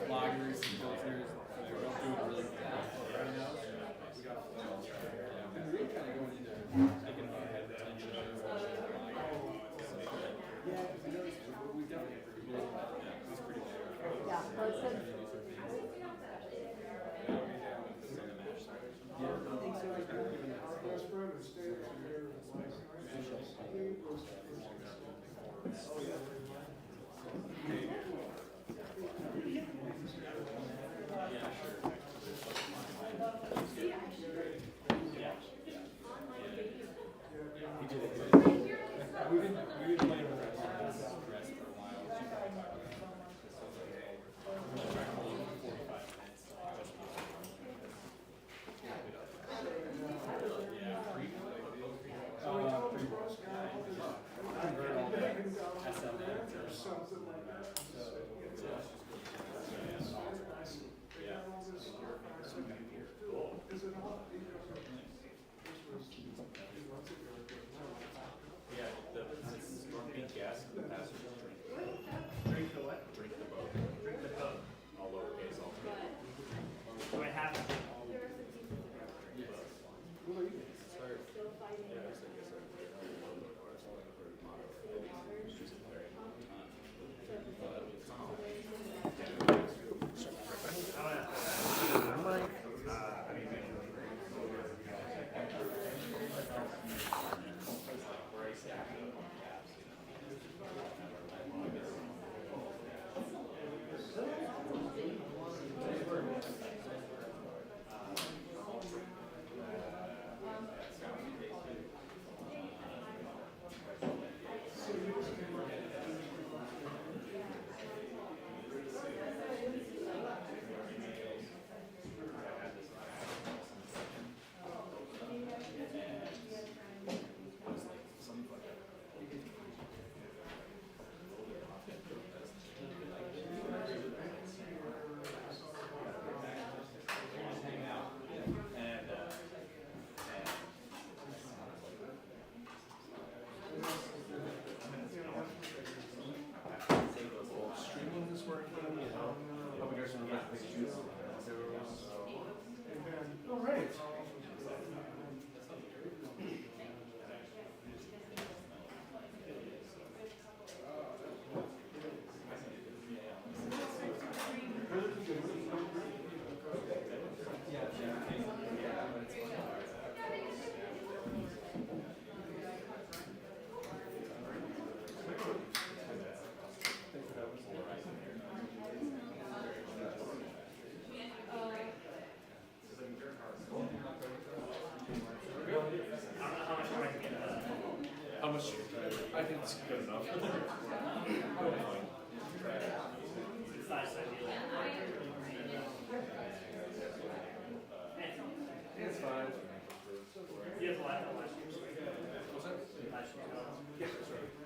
Loggers and filters, they're both doing really well right now. And we're kind of going into thinking about head retention. Yeah, because we noticed we definitely it's pretty bad. Yeah, person. I think it's good enough. It's fine. You have last year. What's that? Last year. Yeah, that's right.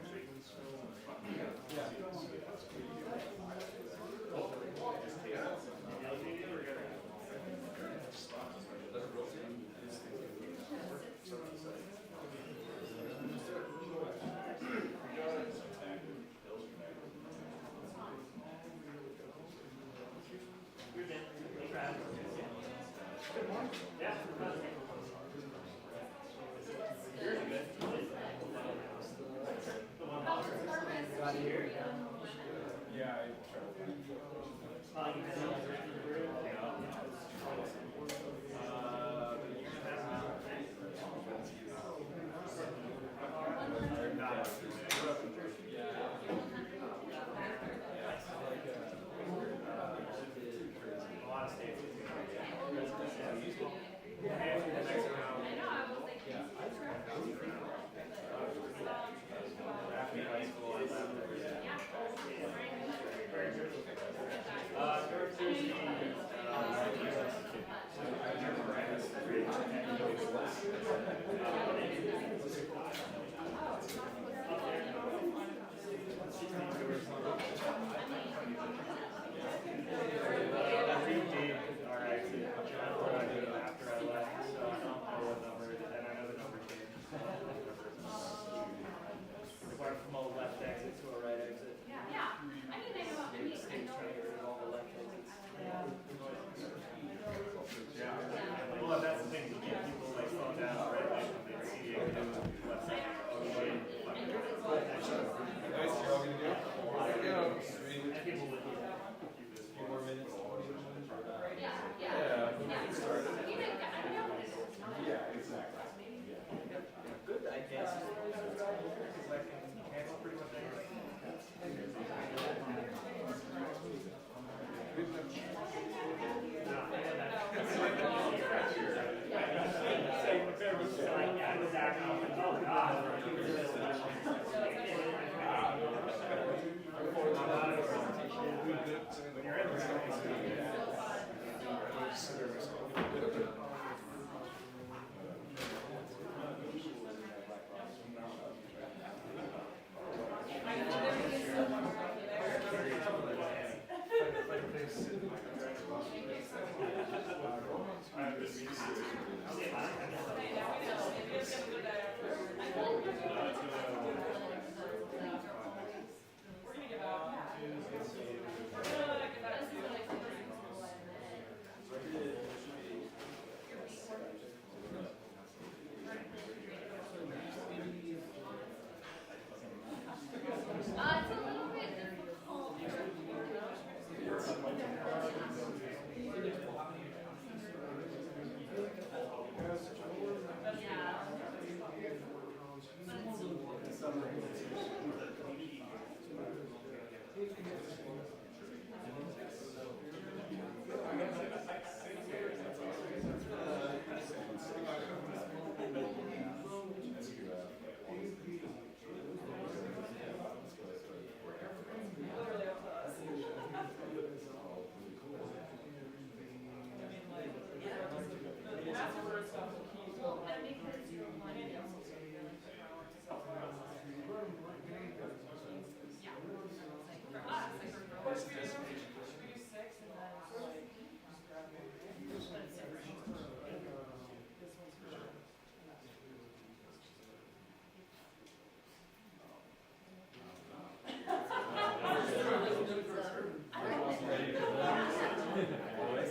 Always?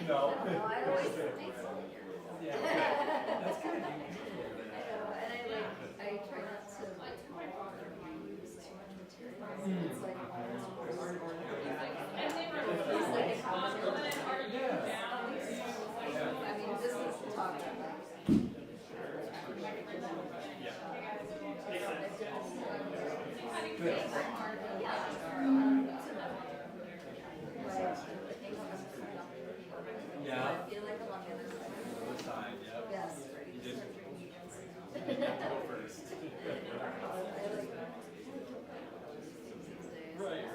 No. No, I always think so. Yeah. That's kind of unique. And I try not to use too much material. It's like almost it's like a compliment. I mean, this is talking about. Good. Yeah. I feel like I'm on the other side. Other side, yep. Yes. You did. I Go first. Right.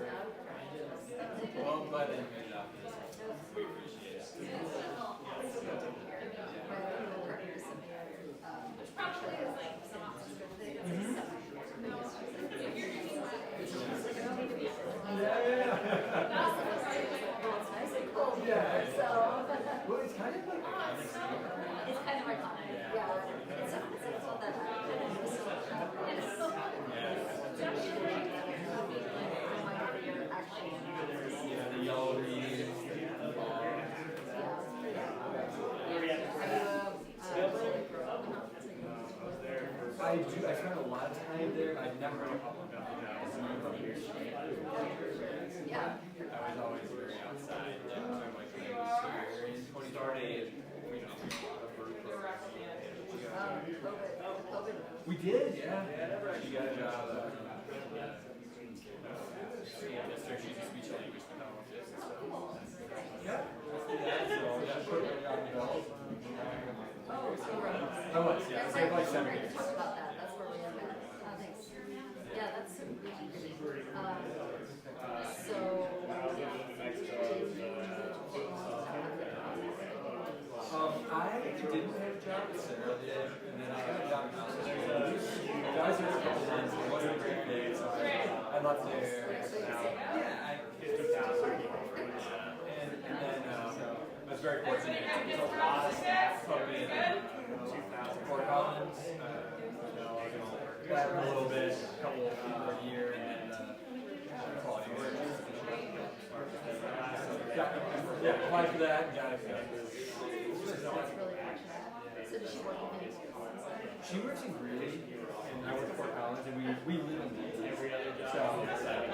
Well, I'm glad that you made it out. We appreciate it. Well, it's kind of like It's kind of iconic. Yeah. It's all that the yellow leaves. I do. I spent a lot of time there. I've never had a couple of Yeah. I was always very outside. Yeah, so like when I was here in 2020, we know a lot of bird programs. We did, yeah. She got a job. She's a speech language pathologist. Yeah. So yeah, put it on the belt. I was, yeah. So like 7 years. Talk about that. That's where we are at. Thanks. Yeah, that's so good. I didn't have a job at Sarah did, and then I got a job in Austin. I was there for a couple months. It wasn't a great fit, so I left there. Yeah, and then I was very fortunate. There's a lot of staff coming in Fort Collins. Lab a little bit, a couple of people a year, and then quality work. Yeah, applied for that. Got it. So does she work in She works in Greeley, and I work at Fort Collins, and we live in every other job. So, just like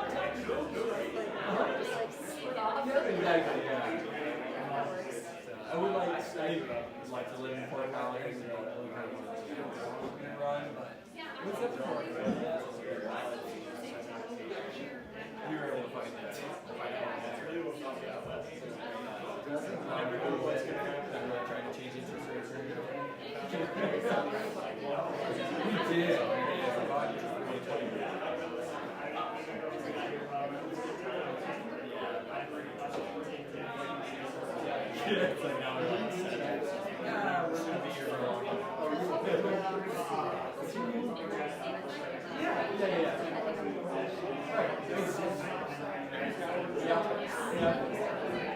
split off? exactly, yeah. That works. I would like to live in Fort Collins and really kind of run, but what's up for we were able to find that. Trying to change interest rates. We did. It's like now we're going to be here for a long time. Yeah.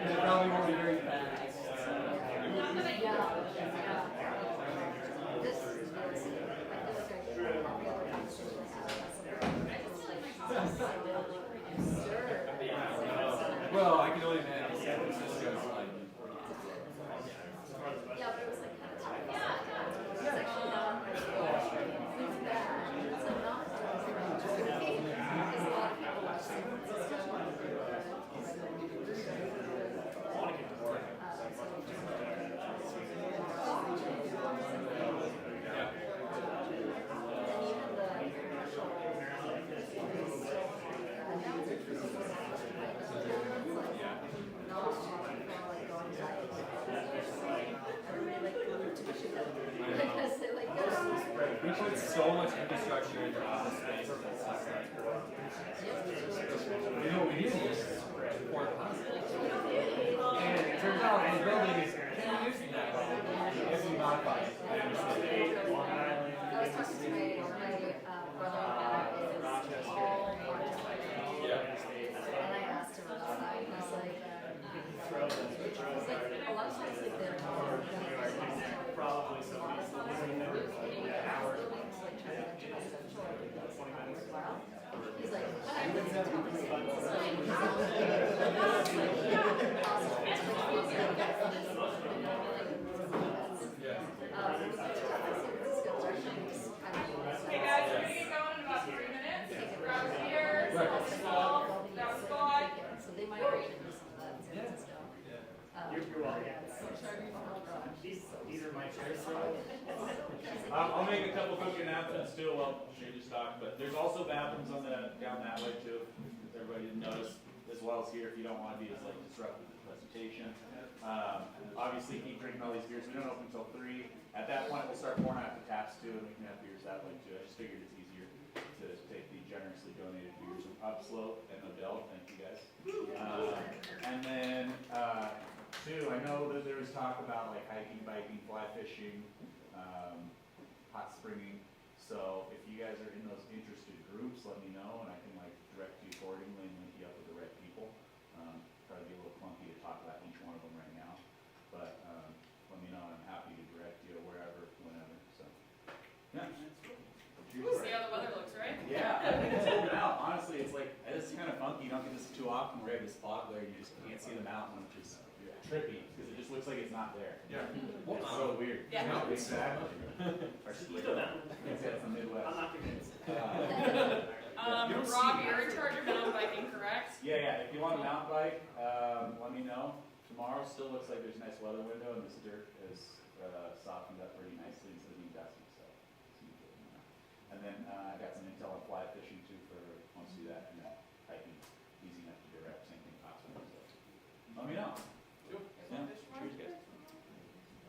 And it probably won't be very fast. Well, I can only imagine San Francisco's like. Yeah, but it was like kind of tough. It's actually not it's bad. It's like not because a lot of people watch San Francisco. We put so much infrastructure into office space. You know what we need is Fort Collins. And it turns out the building is kind of using that. If we modify it, I understand. I was talking to my brother about it. It's all part-time. Yeah. And I asked him about that. And I was like, a lot of times like they're probably so he's like, couple quick announcements too. Well, Shane just talked, but there's also bathrooms on down that way too. If everybody didn't notice, as well as here if you don't want to be as like disruptive to the presentation. Obviously, keep drinking all these beers. We don't open until 3. At that point, we'll start pouring out the taps too, and we can have beers that way too. I just figured it's easier to take the generously donated beers from Upslope and Odell. Thank you guys. And then two, I know that there was talk about like hiking, biking, fly fishing, hot springing. So if you guys are in those interested groups, let me know, and I can like direct you accordingly and link you up with the right people. Probably be a little clunky to talk about each one of them right now, but let me know, and I'm happy to direct you wherever, whenever. So yeah. See how the weather looks, right? Yeah, I think it's open out. Honestly, it's like, it's kind of funky. You don't get this too often where you have this fog glare and you just can't see the mountain, which is trippy because it just looks like it's not there. Yeah. It's so weird. Yeah. No, exactly. Our Still down. it's the Midwest. I'm not convinced. Rob, you're in charge of mountain biking, correct? Yeah. If you want a mountain bike, let me know. Tomorrow still looks like there's a nice weather window and this dirt is softened up pretty nicely instead of being dusty. So. And then I got some intel on fly fishing too for once you do that, and hiking easy enough to direct. Same thing possible. So let me know. Cool. Yeah. Cheers, guys.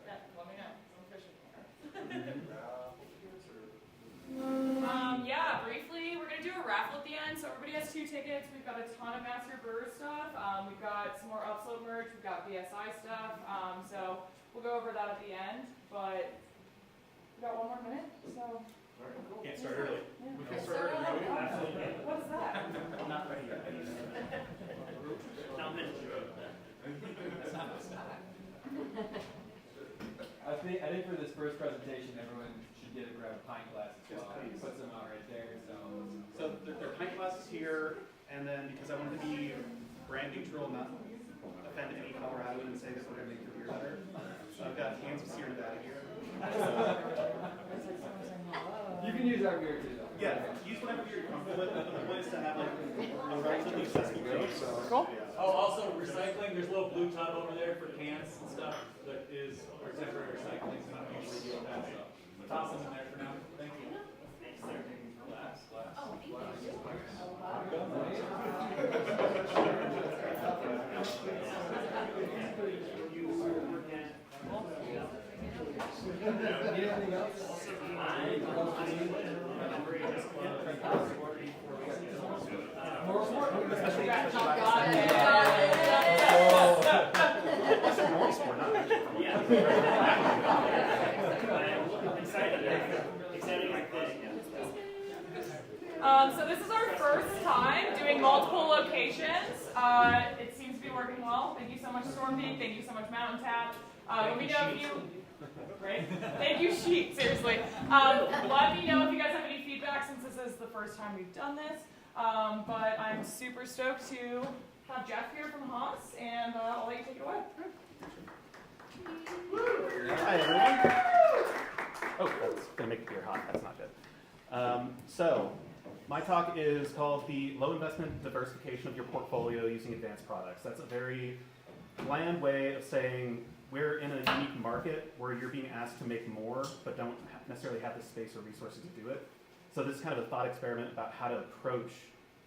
Yeah, let me know. I'm fishing. Yeah, briefly, we're going to do a raffle at the end. So everybody has 2 tickets. We've got a ton of Master Brewer stuff. We've got some more Upslope merch. We've got BSI stuff. So we'll go over that at the end. But we got 1 more minute. So. Can't start early. Yeah. We can start early. Absolutely. What is that? I'm not ready yet. Not mentally. I think for this first presentation, everyone should get a grab a pint glass as well. Put some out right there. So there are pint glasses here, and then because I wanted to be brand neutral and not offend any Coloradoan and say that we're going to make your beer better, so I've got Kansas here and Nevada here. You can use our beer too, though. Yeah, use whatever beer you're comfortable with. The point is to have like a relatively accessible taste. Cool. Oh, also recycling. There's a little blue tub over there for cans and stuff that is our temporary recycling. So I don't usually deal with that. So toss them in there for now. Thank you. Glass. Oh, thank you. Need anything else? More sport? So this is our first time doing multiple locations. It seems to be working well. Thank you so much, Storm Peak. Thank you so much, Mountain Tap. Let me know if you... Right? Thank you, Sheep, seriously. Let me know if you guys have any feedback since this is the first time we've done this. But I'm super stoked to have Jeff here from Haas, and I'll let you take it away. Hi everyone. Oh, that's gonna make the beer hot. That's not good. So my talk is called the Low Investment Diversification of Your Portfolio Using Advanced Products. That's a very bland way of saying we're in a unique market where you're being asked to make more, but don't necessarily have the space or resources to do it. So this is kind of a thought experiment about how to approach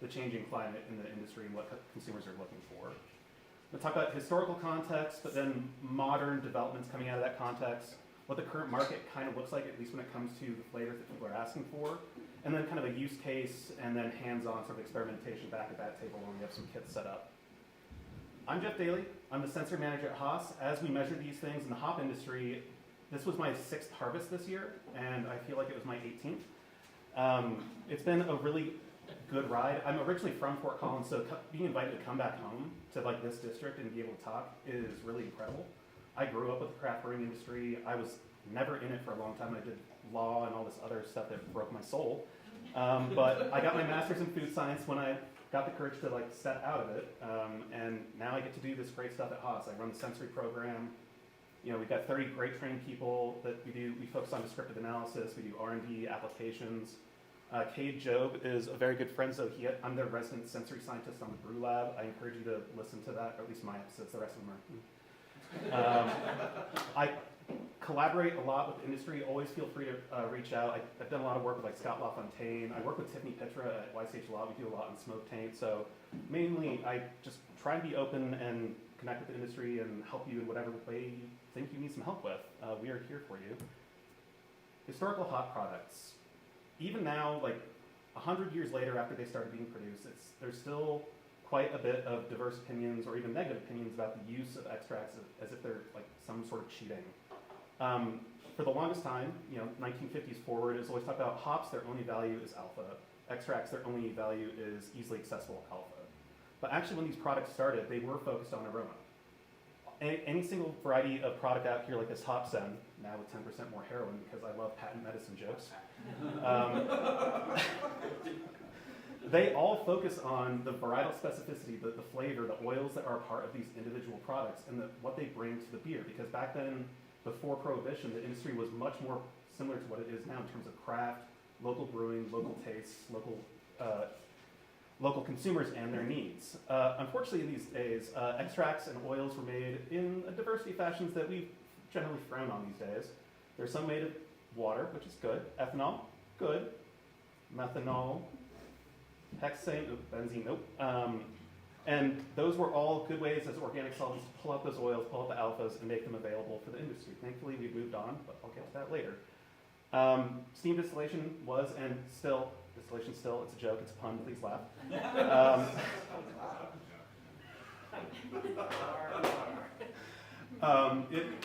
the changing climate in the industry and what consumers are looking for. We'll talk about historical context, but then modern developments coming out of that context, what the current market kind of looks like, at least when it comes to the flavors that people are asking for, and then kind of a use case and then hands-on sort of experimentation back at that table when we have some kits set up. I'm Jeff Daly. I'm the sensor manager at Haas. As we measure these things in the hop industry, this was my 6th harvest this year, and I feel like it was my 18th. It's been a really good ride. I'm originally from Fort Collins, so being invited to come back home to like this district and be able to talk is really incredible. I grew up with the craft brewing industry. I was never in it for a long time. I did law and all this other stuff that broke my soul. But I got my master's in food science when I got the courage to like step out of it. And now I get to do this great stuff at Haas. I run the sensory program. You know, we've got 30 great trained people that we focus on descriptive analysis. We do R&D applications. Cade Job is a very good friend, so I'm the resident sensory scientist on the Brew Lab. I encourage you to listen to that, or at least my episodes. The rest of them are I collaborate a lot with the industry. Always feel free to reach out. I've done a lot of work with like Scott LaFontaine. I work with Tiffany Pitra at YCH a lot. We do a lot in smoke taint. So mainly I just try to be open and connect with the industry and help you in whatever way you think you need some help with. We are here for you. Historical hop products. Even now, like 100 years later after they started being produced, there's still quite a bit of diverse opinions or even negative opinions about the use of extracts as if they're like some sort of cheating. For the longest time, 1950s forward, is always talked about hops, their only value is alpha. Extracts, their only value is easily accessible alpha. But actually when these products started, they were focused on aroma. Any single variety of product out here like this hop sen, now with 10% more heroin because I love patent medicine jokes, they all focus on the varietal specificity, the flavor, the oils that are part of these individual products and what they bring to the beer. Because back then, before Prohibition, the industry was much more similar to what it is now in terms of craft, local brewing, local tastes, local consumers and their needs. Unfortunately, these days, extracts and oils were made in a diversity of fashions that we generally frown on these days. There's some made of water, which is good. Ethanol, good. Methanol, hexane, benzene, nope. And those were all good ways as organic solvents to pull out those oils, pull out the alphas, and make them available for the industry. Thankfully, we've moved on, but I'll get to that later. Steam distillation was, and still, distillation still, it's a joke, it's a pun, please laugh.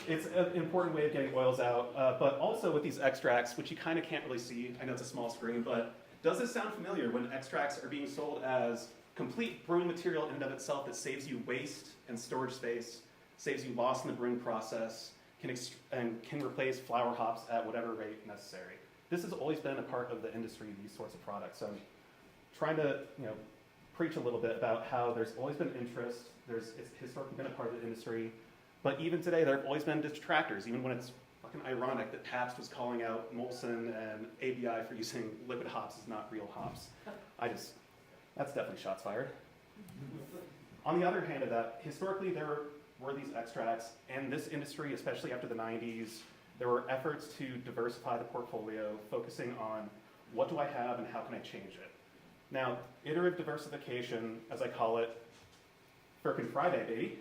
It's an important way of getting oils out, but also with these extracts, which you kind of can't really see, I know it's a small screen, but does this sound familiar when extracts are being sold as complete brewing material in and of itself that saves you waste and storage space, saves you loss in the brewing process, can replace flower hops at whatever rate necessary? This has always been a part of the industry, these sorts of products. So I'm trying to preach a little bit about how there's always been interest, it's historically been a part of the industry, but even today there have always been detractors, even when it's fucking ironic that Pabst was calling out Molson and ABI for using liquid hops as not real hops. That's definitely shots fired. On the other hand of that, historically there were these extracts, and this industry, especially after the 90s, there were efforts to diversify the portfolio, focusing on what do I have and how can I change it. Now, iterative diversification, as I call it, Frickin' Friday, baby,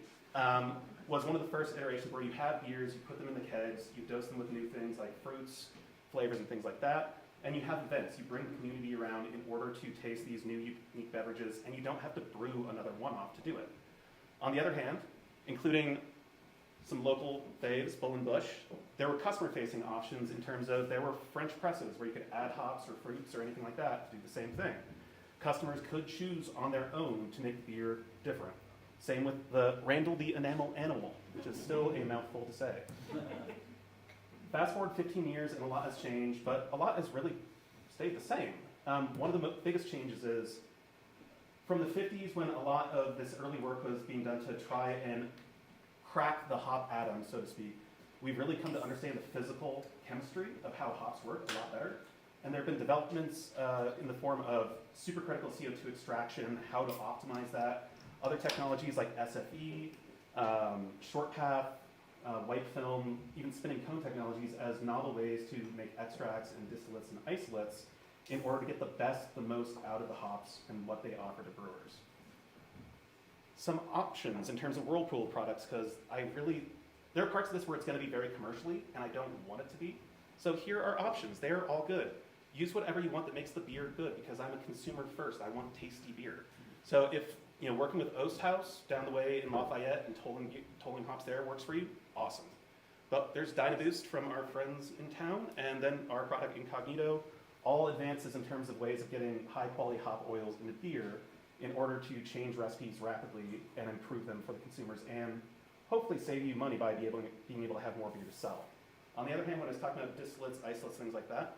was one of the first iterations where you have beers, you put them in the kegs, you dose them with new things like fruits, flavors, and things like that, and you have events. You bring the community around in order to taste these new unique beverages, and you don't have to brew another one-off to do it. On the other hand, including some local faves, Bull and Bush, there were customer-facing options in terms of there were French presses where you could add hops or fruits or anything like that to do the same thing. Customers could choose on their own to make beer different. Same with the Randall the Enamel Animal, which is still a mouthful to say. Fast forward 15 years and a lot has changed, but a lot has really stayed the same. One of the biggest changes is from the 50s, when a lot of this early work was being done to try and crack the hop atom, so to speak, we've really come to understand the physical chemistry of how hops work a lot better. And there have been developments in the form of supercritical CO2 extraction, how to optimize that, other technologies like SFE, short path, white film, even spinning cone technologies as novel ways to make extracts and distillates and isolates in order to get the most out of the hops and what they offer to brewers. Some options in terms of Whirlpool products, because there are parts of this where it's going to be very commercially, and I don't want it to be. So here are options. They're all good. Use whatever you want that makes the beer good, because I'm a consumer first. I want tasty beer. So if working with Osthaus down the way in Lafayette and tolling hops there works for you, awesome. But there's Dynaboost from our friends in town, and then our product Incognito, all advances in terms of ways of getting high quality hop oils into beer in order to change recipes rapidly and improve them for the consumers and hopefully save you money by being able to have more beer to sell. On the other hand, when I was talking about distillates, isolates, things like that,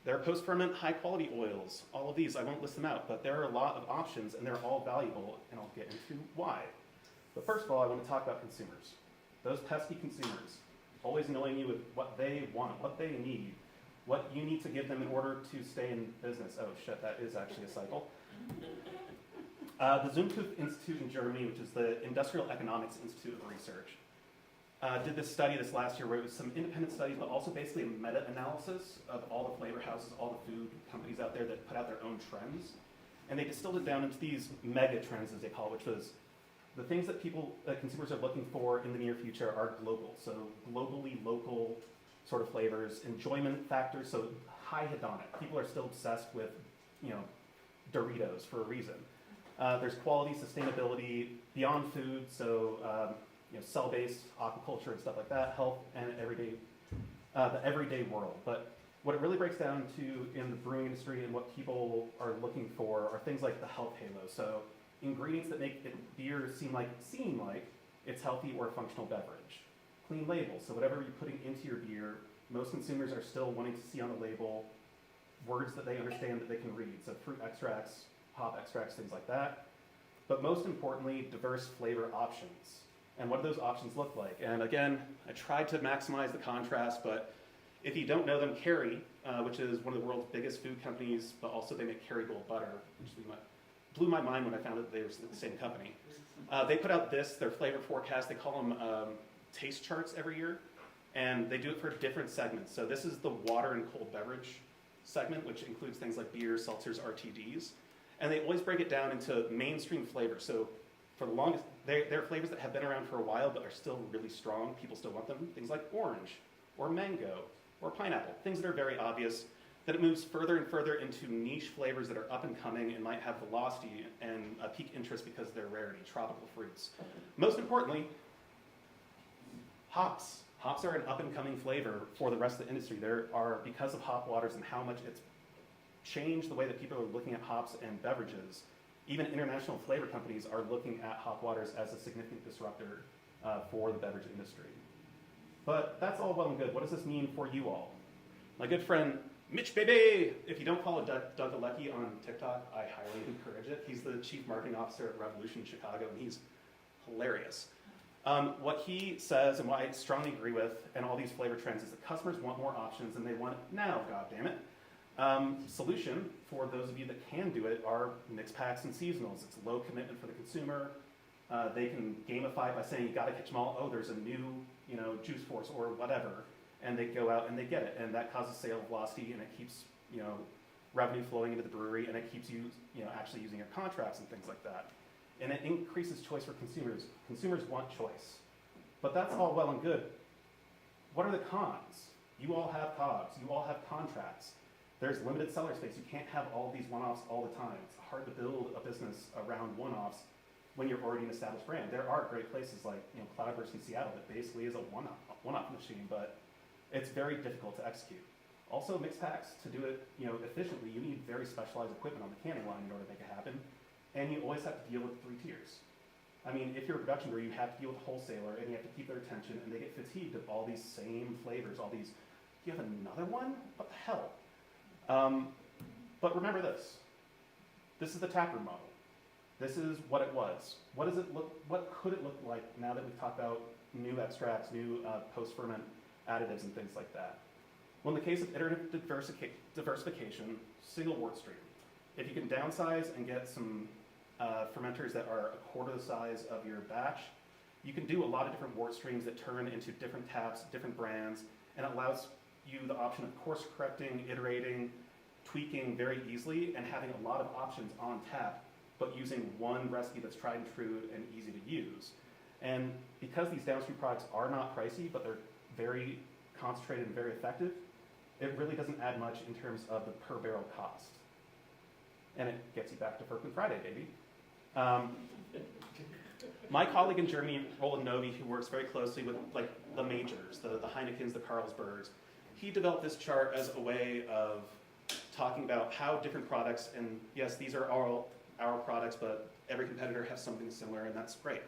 there are post-ferment high-quality oils. All of these, I won't list them out, but there are a lot of options, and they're all valuable, and I'll get into why. But first of all, I want to talk about consumers. Those pesky consumers, always annoying you with what they want, what they need, what you need to give them in order to stay in business. Oh shit, that is actually a cycle. The Zumtooth Institute in Germany, which is the Industrial Economics Institute of Research, did this study this last year where it was some independent studies, but also basically a meta-analysis of all the flavor houses, all the food companies out there that put out their own trends. And they distilled it down into these mega trends, as they call it, which was the things that consumers are looking for in the near future are global. So globally local sort of flavors, enjoyment factors, so high hedonic. People are still obsessed with, Doritos for a reason. There's quality, sustainability, beyond food, so cell-based aquaculture and stuff like that, health and the everyday world. But what it really breaks down to in the brewing industry and what people are looking for are things like the health halo. So ingredients that make beer seem like it's healthy or a functional beverage. Clean label, so whatever you're putting into your beer, most consumers are still wanting to see on the label words that they understand that they can read. So fruit extracts, hop extracts, things like that. But most importantly, diverse flavor options. And what do those options look like? And again, I tried to maximize the contrast, but if you don't know them, Kerry, which is one of the world's biggest food companies, but also they make Kerrygold butter, which blew my mind when I found that they were the same company. They put out their flavor forecast, they call them taste charts every year, and they do it for different segments. So this is the water and cold beverage segment, which includes things like beers, seltzers, RTDs. And they always break it down into mainstream flavors. So for the longest, they're flavors that have been around for a while but are still really strong. People still want them. Things like orange or mango or pineapple, things that are very obvious. Then it moves further and further into niche flavors that are up and coming and might have velocity and peak interest because of their rarity, tropical fruits. Most importantly, hops. Hops are an up-and-coming flavor for the rest of the industry. Because of hop waters and how much it's changed the way that people are looking at hops and beverages, even international flavor companies are looking at hop waters as a significant disruptor for the beverage industry. But that's all well and good. What does this mean for you all? My good friend, Mitch Bebe, if you don't follow Doug Galecki on TikTok, I highly encourage it. He's the chief marketing officer at Revolution Chicago, and he's hilarious. What he says, and what I strongly agree with, and all these flavor trends, is that customers want more options and they want it now, goddammit. Solution, for those of you that can do it, are mixed packs and seasonals. It's low commitment for the consumer. They can gamify by saying, you gotta catch them all. Oh, there's a new, Juice Force or whatever. And they go out and they get it. And that causes sale velocity and it keeps, revenue flowing into the brewery and it keeps you, actually using your contracts and things like that. And it increases choice for consumers. Consumers want choice. But that's all well and good. What are the cons? You all have COGS. You all have contracts. There's limited seller space. You can't have all these one-offs all the time. It's hard to build a business around one-offs when you're already an established brand. There are great places like Cloudburst in Seattle that basically is a one-off machine, but it's very difficult to execute. Also, mixed packs, to do it efficiently, you need very specialized equipment on the canning line in order to make it happen. And you always have to deal with 3 tiers. I mean, if you're a production brewer, you have to deal with a wholesaler, and you have to keep their attention, and they get fatigued of all these same flavors, all these, you have another one? What the hell? But remember this. This is the taproom model. This is what it was. What could it look like now that we've talked about new extracts, new post-ferment additives and things like that? Well, in the case of iterative diversification, single wort stream. If you can downsize and get some fermenters that are a quarter the size of your batch, you can do a lot of different wort streams that turn into different taps, different brands, and it allows you the option of course correcting, iterating, tweaking very easily, and having a lot of options on tap, but using one recipe that's tried and true and easy to use. And because these downstream products are not pricey, but they're very concentrated and very effective, it really doesn't add much in terms of the per barrel cost. And it gets you back to Firkman Friday, baby. My colleague in Germany, Roland Novi, who works very closely with the majors, the Heinekens, the Carlsbergs, he developed this chart as a way of talking about how different products, and yes, these are all our products, but every competitor has something similar, and that's great.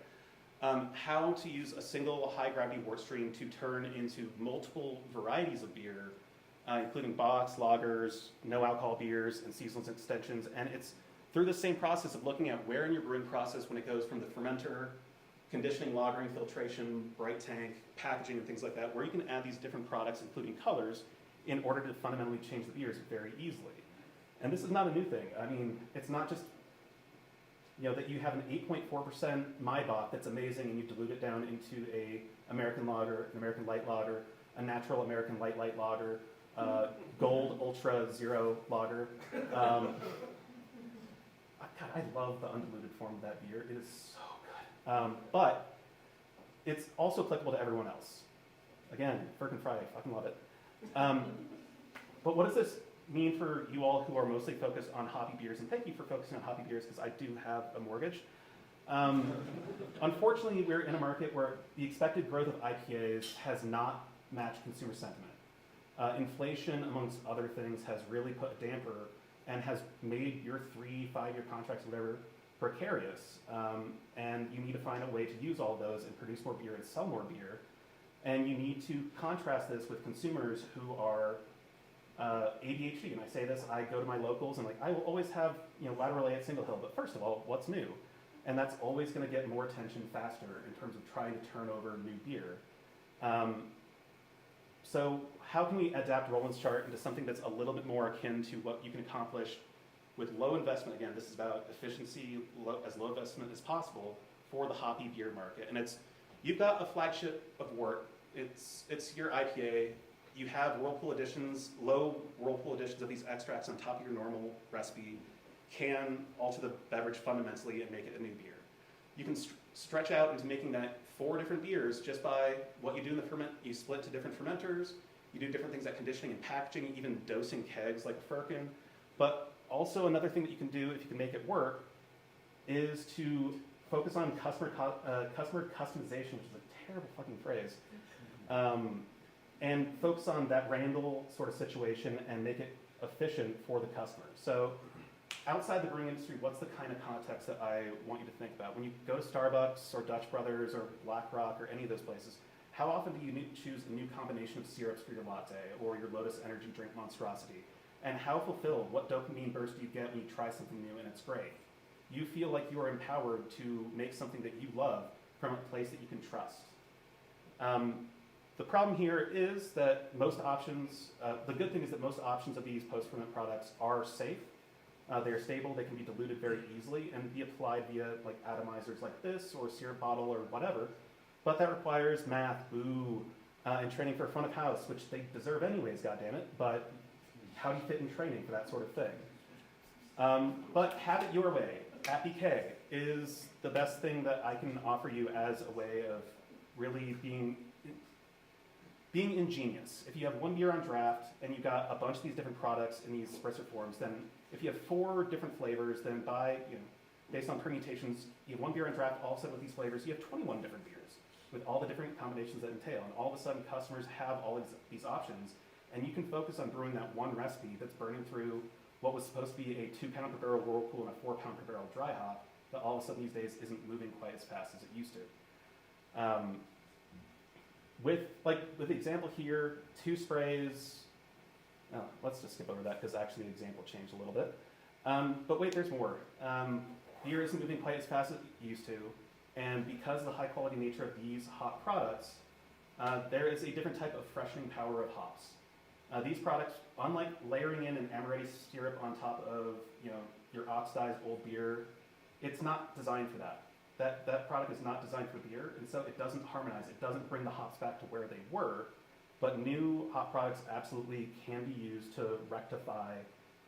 How to use a single high-gravity wort stream to turn into multiple varieties of beer, including box, lagers, no-alcohol beers, and seasonal extensions. And it's through the same process of looking at where in your brewing process, when it goes from the fermenter, conditioning, lagering, filtration, bright tank, packaging, and things like that, where you can add these different products, including colors, in order to fundamentally change the beers very easily. And this is not a new thing. I mean, it's not just that you have an 8.4% Maibach that's amazing, and you dilute it down into a American lager, an American light lager, a natural American light lager, gold ultra zero lager. God, I love the undiluted form of that beer. It is so good. But it's also applicable to everyone else. Again, Firkin Friday, fucking love it. But what does this mean for you all who are mostly focused on hobby beers? And thank you for focusing on hobby beers, because I do have a mortgage. Unfortunately, we're in a market where the expected growth of IPAs has not matched consumer sentiment. Inflation, amongst other things, has really put a damper and has made your 3-5-year contracts, whatever, precarious. And you need to find a way to use all of those and produce more beer and sell more beer. And you need to contrast this with consumers who are ADHD. And I say this, I go to my locals and I will always have lateral A at Single Hill, but first of all, what's new? And that's always going to get more attention faster in terms of trying to turn over new beer. So how can we adapt Roland's chart into something that's a little bit more akin to what you can accomplish with low investment? Again, this is about efficiency, as low investment as possible for the hoppy beer market. And you've got a flagship of wort. It's your IPA. You have whirlpool additions, low whirlpool additions of these extracts on top of your normal recipe can alter the beverage fundamentally and make it a new beer. You can stretch out into making that 4 different beers just by what you do in the ferment. You split to different fermenters. You do different things like conditioning and packaging, even dosing kegs like Firkin. But also another thing that you can do if you can make it work is to focus on customer customization, which is a terrible fucking phrase, and focus on that Randall sort of situation and make it efficient for the customer. So outside the brewing industry, what's the kind of context that I want you to think about? When you go to Starbucks or Dutch Brothers or BlackRock or any of those places, how often do you choose a new combination of syrups for your latte or your Lotus Energy drink monstrosity? And how fulfilled, what dopamine burst do you get when you try something new and it's great? You feel like you are empowered to make something that you love from a place that you can trust. The problem here is that most options, the good thing is that most options of these post-ferment products are safe. They are stable, they can be diluted very easily and be applied via atomizers like this or syrup bottle or whatever. But that requires math, and training for front of house, which they deserve anyways, goddammit. But how do you fit in training for that sort of thing? But have it your way. At BK is the best thing that I can offer you as a way of really being ingenious. If you have 1 beer on draft and you've got a bunch of these different products in these espresso forms, then if you have 4 different flavors, then based on permutations, you have 1 beer on draft all set with these flavors, you have 21 different beers with all the different combinations that entail. And all of a sudden, customers have all these options, and you can focus on brewing that one recipe that's burning through what was supposed to be a 2-pound per barrel whirlpool and a 4-pound per barrel dry hop, that all of a sudden these days isn't moving quite as fast as it used to. With the example here, 2 sprays. Let's just skip over that because actually the example changed a little bit. But wait, there's more. Beer isn't moving quite as fast as it used to, and because of the high quality nature of these hop products, there is a different type of freshening power of hops. These products, unlike layering in an amaretto syrup on top of your oxidized old beer, it's not designed for that. That product is not designed for beer, and so it doesn't harmonize. It doesn't bring the hops back to where they were, but new hop products absolutely can be used to rectify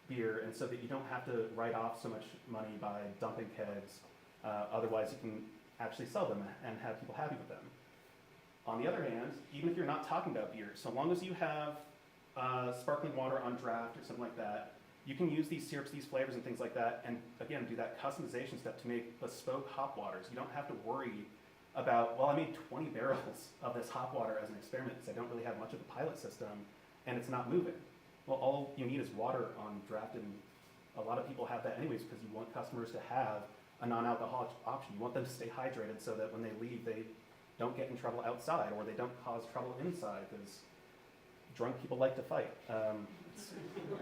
beer, and so that you don't have to write off so much money by dumping kegs. Otherwise, you can actually sell them and have people happy with them. On the other hand, even if you're not talking about beer, so long as you have sparkling water on draft or something like that, you can use these syrups, these flavors and things like that, and again, do that customization step to make bespoke hop waters. You don't have to worry about, well, I made 20 barrels of this hop water as an experiment because I don't really have much of a pilot system and it's not moving. Well, all you need is water on draft, and a lot of people have that anyways because you want customers to have a non-alcoholic option. You want them to stay hydrated so that when they leave, they don't get in trouble outside or they don't cause trouble inside, because drunk people like to fight. I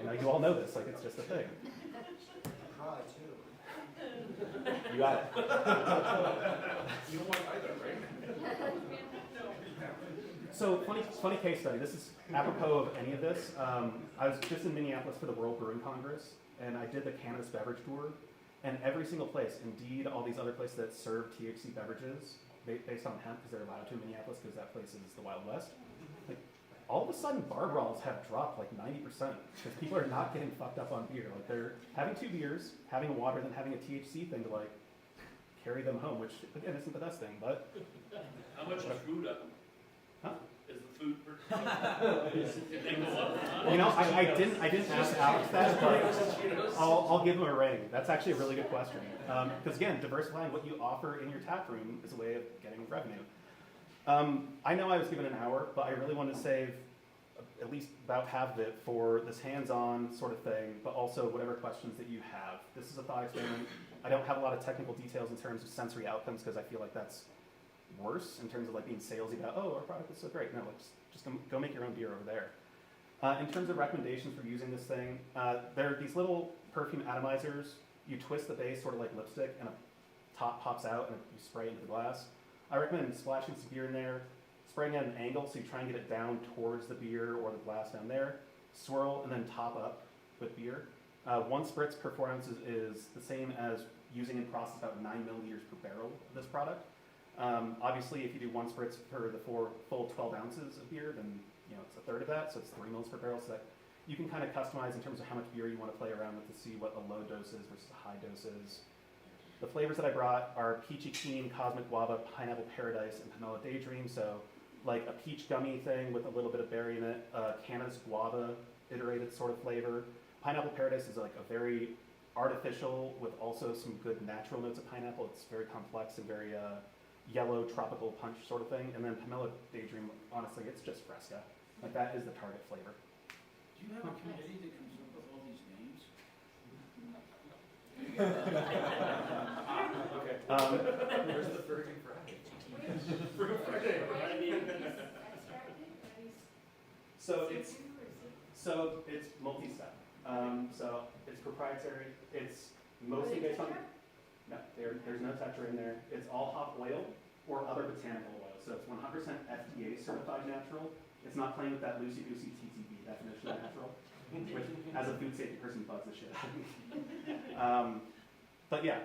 know you all know this, it's just a thing. Cry too. You got it. You don't want either, right? So funny case study. This is apropos of any of this. I was just in Minneapolis for the World Brewing Congress, and I did the cannabis beverage tour. And every single place, indeed all these other places that serve THC beverages based on hemp, because they're allowed to in Minneapolis, because that place is the Wild West, like, all of a sudden bar brawls have dropped like 90%, because people are not getting fucked up on beer. Like, they're having 2 beers, having a water, then having a THC thing to like carry them home, which again isn't the best thing, but. How much is food up? Huh? Is the food per did they go up or not? You know, I didn't ask Alex that, but I'll give him a ring. That's actually a really good question. Because again, diversifying what you offer in your tap room is a way of getting revenue. I know I was given an hour, but I really wanted to save at least about half of it for this hands-on sort of thing, but also whatever questions that you have. This is a thought experiment. I don't have a lot of technical details in terms of sensory outcomes because I feel like that's worse in terms of like being salesy about, oh, our product is so great. No, like just go make your own beer over there. In terms of recommendations for using this thing, there are these little perfume atomizers. You twist the base sort of like lipstick and a top pops out and you spray it into the glass. I recommend splashing some beer in there, spraying at an angle so you try and get it down towards the beer or the glass down there, swirl and then top up with beer. 1 spritz per 4 ounces is the same as using in process about 9 milliliters per barrel of this product. Obviously, if you do 1 spritz per the full 12 ounces of beer, then you know it's a third of that, so it's 3 mils per barrel. So that you can kind of customize in terms of how much beer you want to play around with to see what a low dose is versus a high dose is. The flavors that I brought are Peachy Keen, Cosmic Guava, Pineapple Paradise, and Pomelo Daydream. So like a peach gummy thing with a little bit of berry in it, Cannabis Guava iterated sort of flavor. Pineapple Paradise is like a very artificial with also some good natural notes of pineapple. It's very complex and very yellow tropical punch sort of thing. And then Pomelo Daydream, honestly, it's just Fresca. Like that is the target flavor. Do you have a committee that comes up with all these names? Okay. Where's the Fergie Friday? So it's multi-step. So it's proprietary. It's mostly based on. No, there's no tetra in there. It's all hop oil or other botanical oil. So it's 100% FDA certified natural. It's not playing with that loosey-goosey TTB definition of natural, which as a food safety person bugs the shit out of me. But yeah,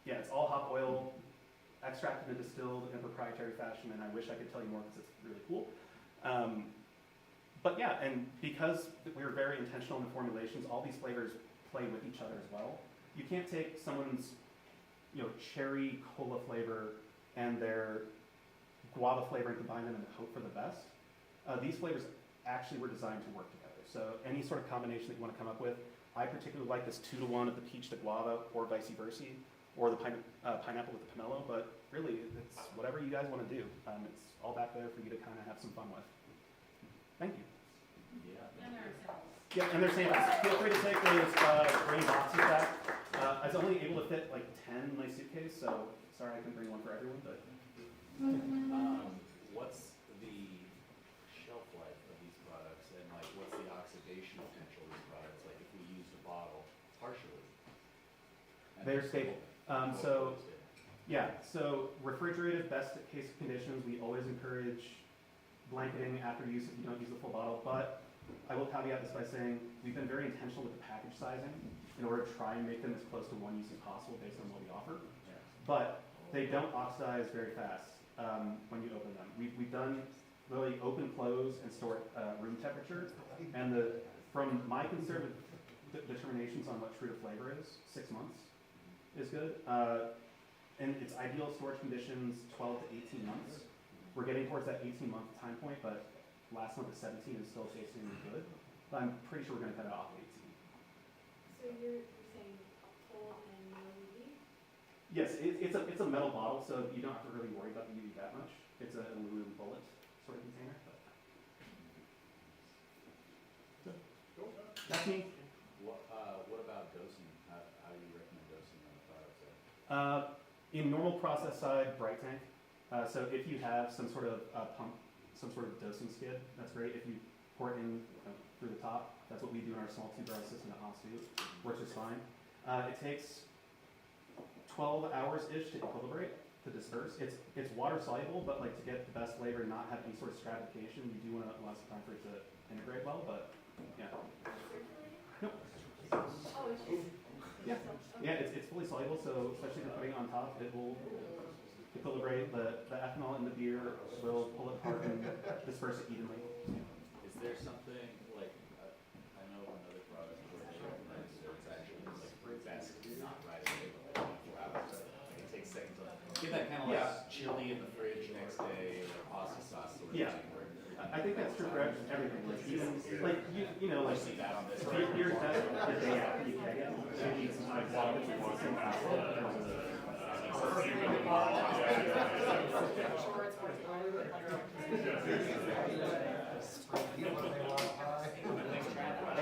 it's all hop oil, extracted and distilled in a proprietary fashion, and I wish I could tell you more because it's really cool. But yeah, and because we were very intentional in the formulations, all these flavors play with each other as well. You can't take someone's, cherry cola flavor and their guava flavor and combine them and hope for the best. These flavors actually were designed to work together. So any sort of combination that you want to come up with, I particularly like this 2-to-1 of the peach to guava or vice versa, or the pineapple with the pomelo, but really it's whatever you guys want to do. It's all back there for you to kind of have some fun with. Thank you. Yeah, and there's samples. Feel free to take those green boxes back. I was only able to fit like 10 in my suitcase, so sorry I couldn't bring one for everyone, but. What's the shelf life of these products, and like what's the oxidation potential of these products? Like if we use the bottle partially, They're stable. So refrigerated, best case conditions. We always encourage blanketing after use if you don't use the full bottle, but I will caveat this by saying we've been very intentional with the package sizing in order to try and make them as close to one use as possible based on what we offer. But they don't oxidize very fast when you open them. We've done really open, close, and store room temperature. And from my conservative determinations on what true to flavor is, 6 months is good. And its ideal storage conditions, 12 to 18 months. We're getting towards that 18-month time point, but last month at 17 is still tasting really good. But I'm pretty sure we're going to cut it off at 18. So you're saying full and no UV? Yes, it's a metal bottle, so you don't have to really worry about the UV that much. It's an aluminum bullet sort of container. But. That's me. what about dosing? How do you recommend dosing on the product side? In normal process side, bright tank. So if you have some sort of pump, some sort of dosing skid, that's great. If you pour it in through the top, that's what we do in our small 2-barrel system at Haas-2, works just fine. It takes 12 hours-ish to equilibrate, to disperse. It's water soluble, but like to get the best flavor and not have any sort of stratification, you do want to allow some time for it to integrate well, but yeah. Nope. Oh, it's just. Yeah, it's fully soluble, so especially if you're putting it on top, it will equilibrate. The ethanol in the beer will pull it apart and disperse it evenly. Is there something like, I know of another product where they recommend where it's actually like best not right away, but like 24 hours. Like it takes seconds on. Give that kind of like chili in the fridge next day, or pasta sauce sort of Yeah. thing. Where I think that's true for everything. Like even like you know I like see that on this. beer's best the day after you keg it. So you need some like water.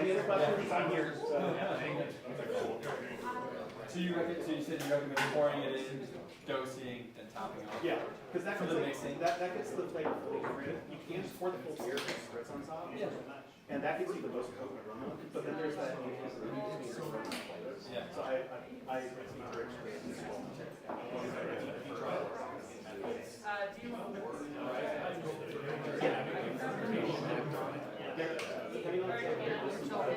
Any other questions? I'm here. So you said you recommend pouring it in, dosing, and topping off? Yeah, because that For gets the like, mixing? that gets the flavor fully created. You can't just pour the full beer with spritz on top. Yeah. And that gives you the most potent aroma. But then there's that flavors. Yeah. So I encourage this as well. Do you want more? Yeah, depending on the flavor, there's some lot of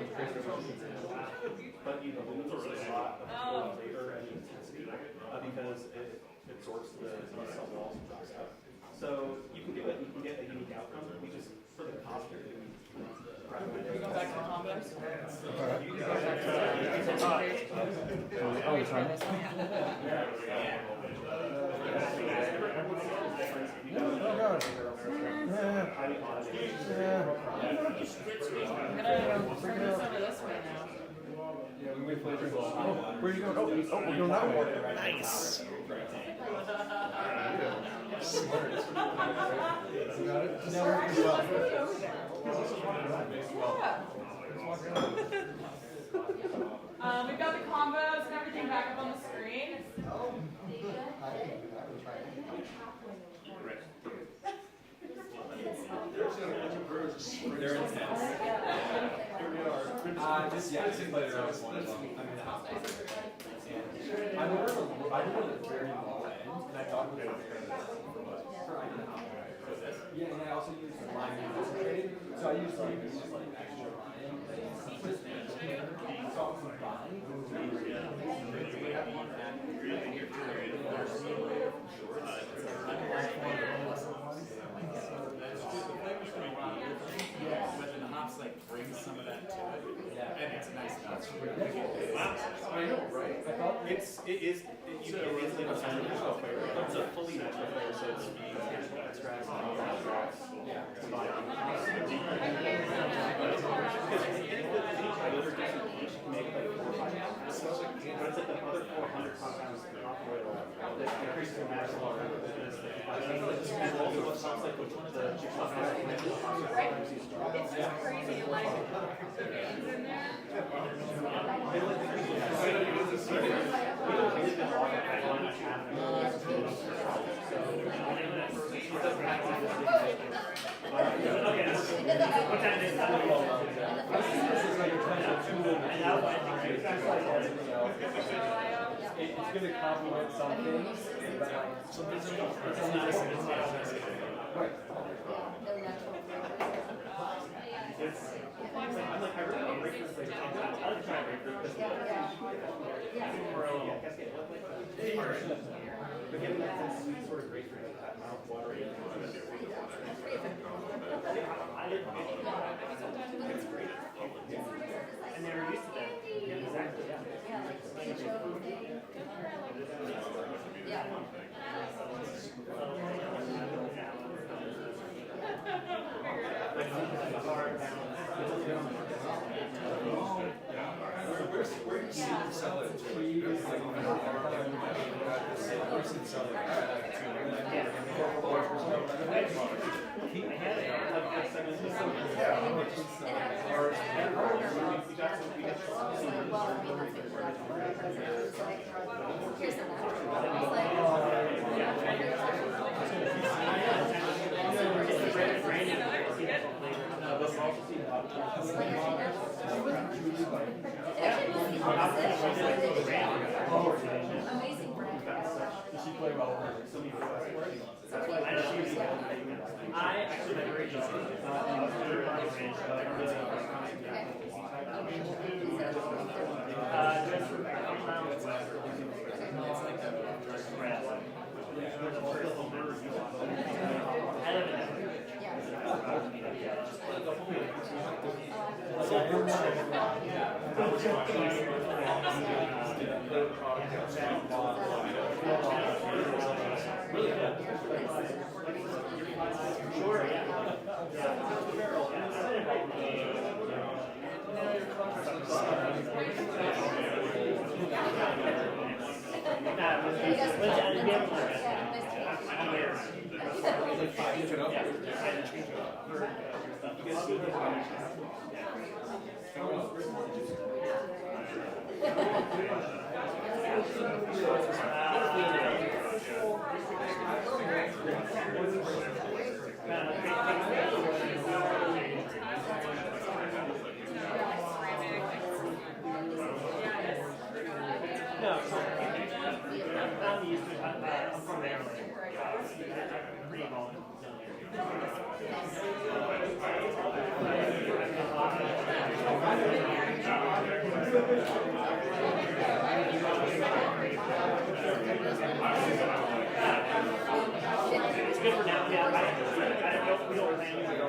but you know, we lose a lot of flavor and intensity because it absorbs the cell walls and stuff. So you can do it, you can get a unique outcome. We just, for the cost, we recommend Can we it. go back to the combos? Oh, it's fine. Oh, God. Yeah. I'm gonna turn this over this way now. Yeah, we wait for it. Where are you going? Oh, we're going that way. Nice. You got it? Now we're pretty well. We've got the combos and everything back up on the screen. They're intense. Just later I was one of them. I'm in the house. And I ordered a very low end, and I thought it was very for I didn't know. Yeah, and I also used lime concentrate. So I used like extra lime. So I was buying. But then the hops like bring some of that to it. Yeah. And it's nice. That's I know, right? I thought It is like a natural flavor. It's a fully natural flavor, so it's extracts and all that extracts. yeah. Make like 4 or 5 compounds. But it's like the other 400 compounds in the hop oil that increase the natural aroma. And also what sounds like which one is the jigsaw puzzle. It's just crazy, like, the beans in there. It's going to complement something, but like, it's nice and it's nice. Right. I'm like, I really want to break this flavor. I'll try to break this. But getting that sweet sort of grapefruit, like that mouth watering. It's great. And they're used to that. Yeah, exactly. Where do you see the salad? Amazing brand. Does she play well? I actually never ate it. Just Sure, yeah. No, I'm used to it. I'm from Maryland. I'm pretty involved in it's good for now. Yeah, I don't, we don't plan to go.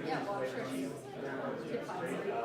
Yeah, well, I'm sure she's could find something.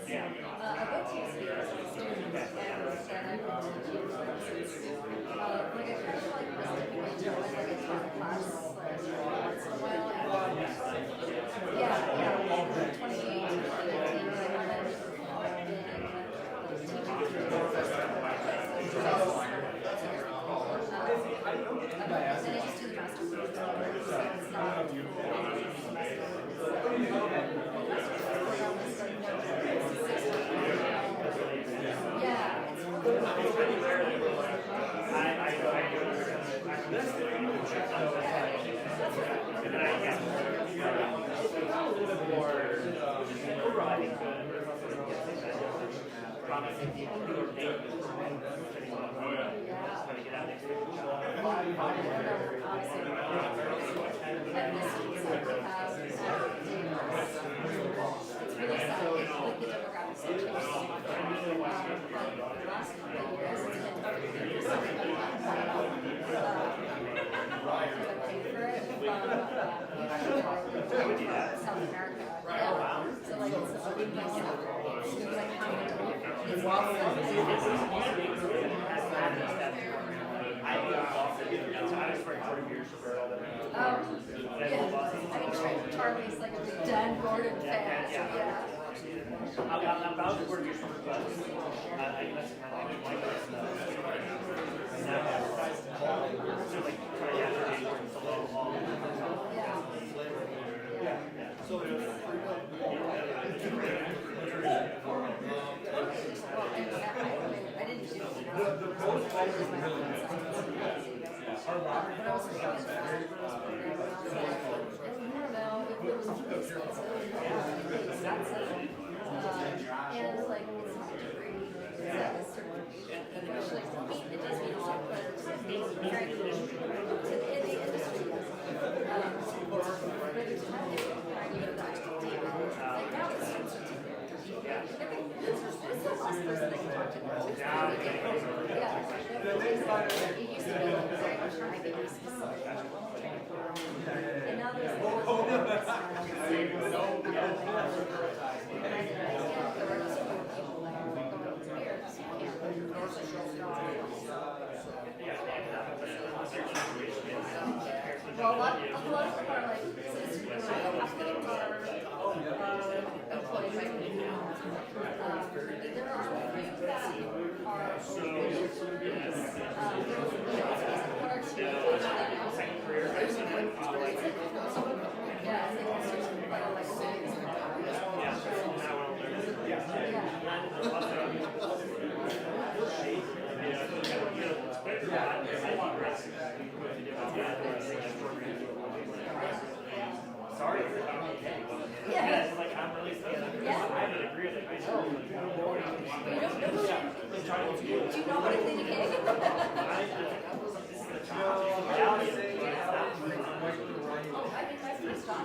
Yeah, like I 40 years for all that. Yeah. I mean, Charlie's like a big Dan Gordon fan. Yeah. I'm about to work your first class. I that's kind of like this stuff. And now, so like, trying to after it's a little long. Yeah. So, I didn't do and like it's not a degree, it's a certification, which like for me it does mean a lot, but frankly, to the industry, yes. But it's kind of like now it's what's the last person that you talked to? Yeah. It used to be very much an IBS. And now there's well, a lot of them are like, half of them are employed by me. There are a few that are one or two. Yeah, sorry. yeah. Like, I'm really scared. Yeah. I would agree with it. I know. You don't know. Do you know how to clean a cake? This is the challenge. Reality of it. Oh, I think that's pretty strong.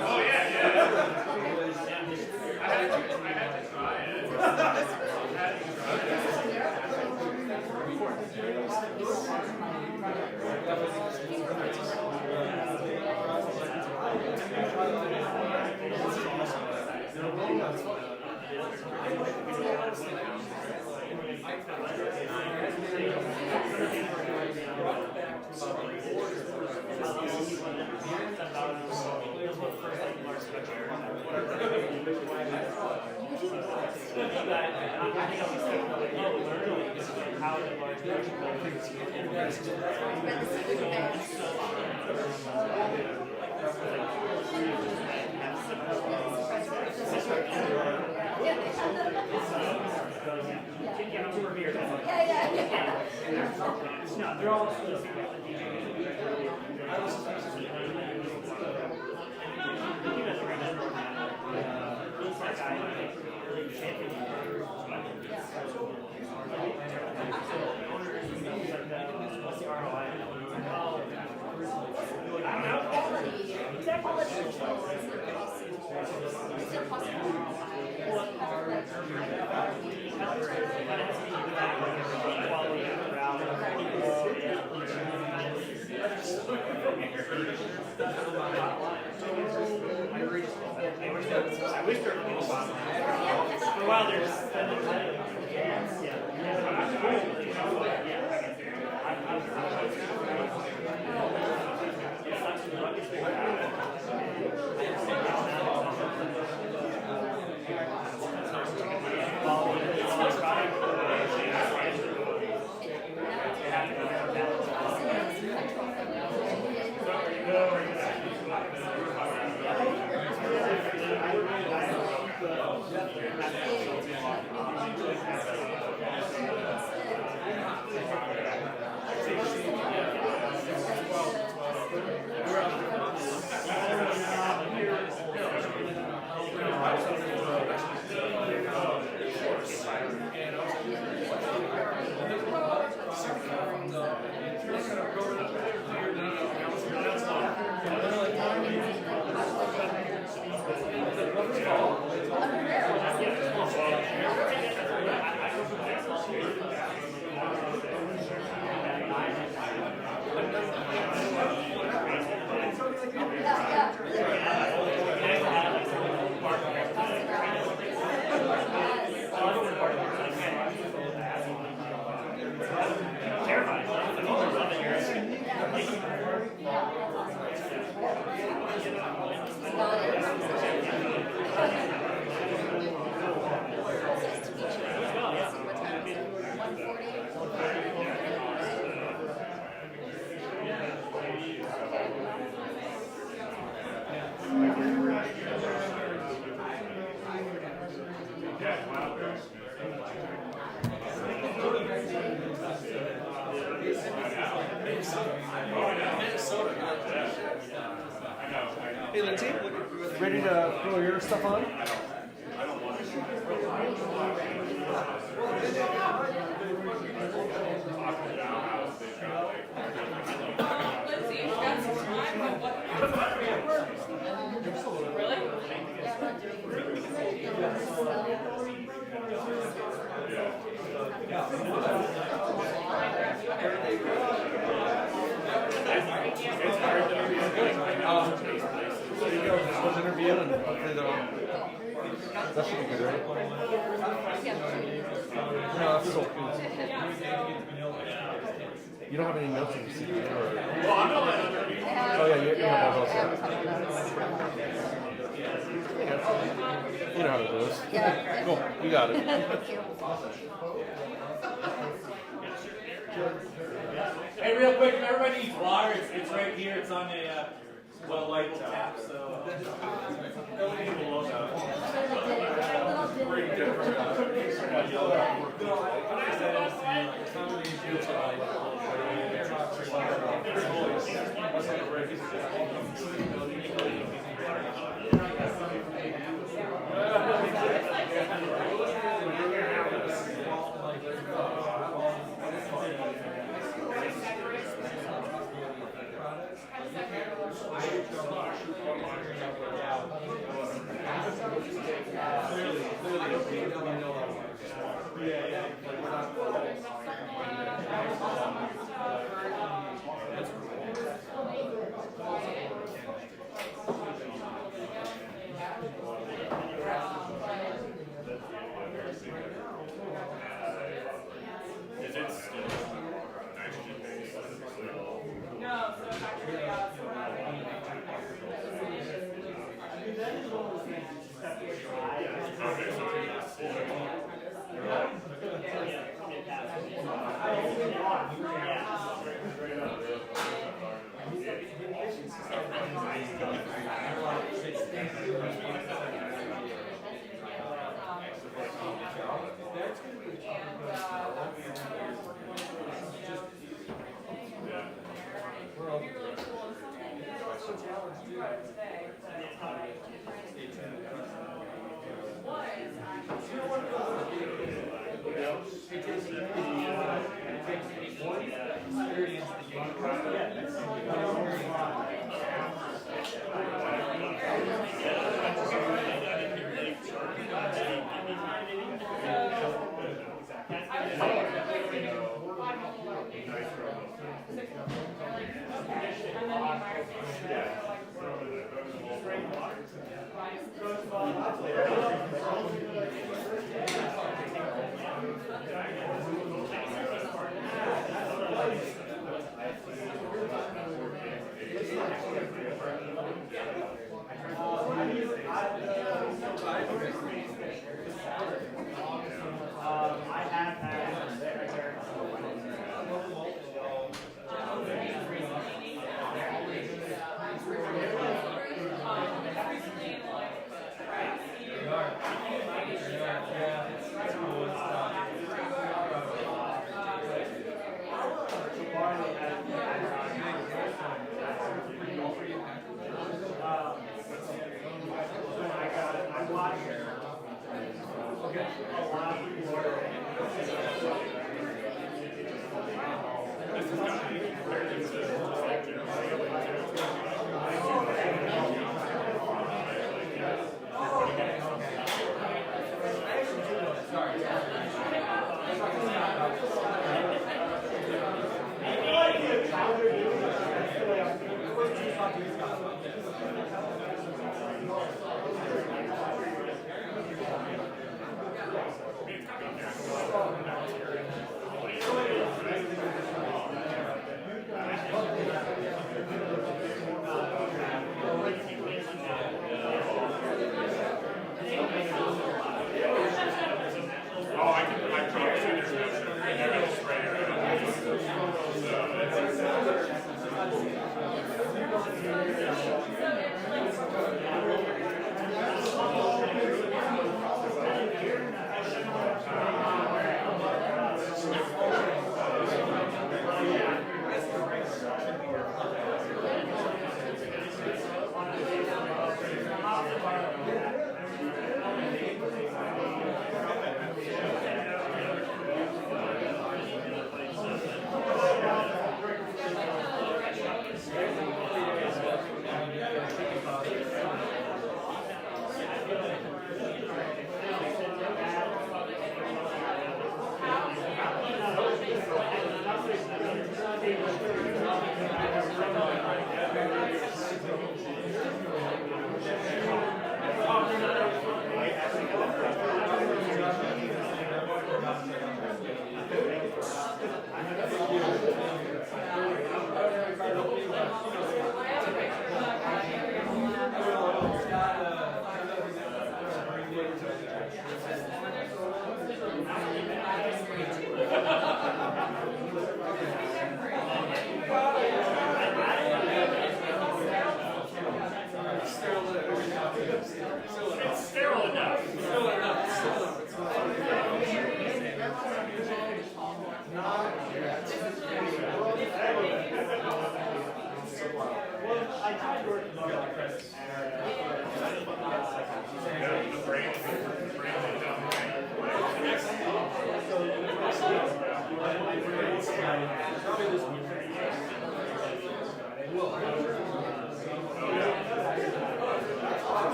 Oh yeah, yeah. I had to try Hey, Lindsay, ready to throw your stuff on? Lindsay, you've got some time, but what? Really? Was interviewing and hopefully that should be good, right? No, that's so cool. You don't have any notes in your CV, or? Oh yeah, you have all those. You know how to do this. Yeah. Cool, you got it. Hey, real quick, if everybody needs water, it's right here. It's on a well-lighted tap, so. Is it still nitrogen based? No, so actually,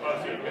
Positive.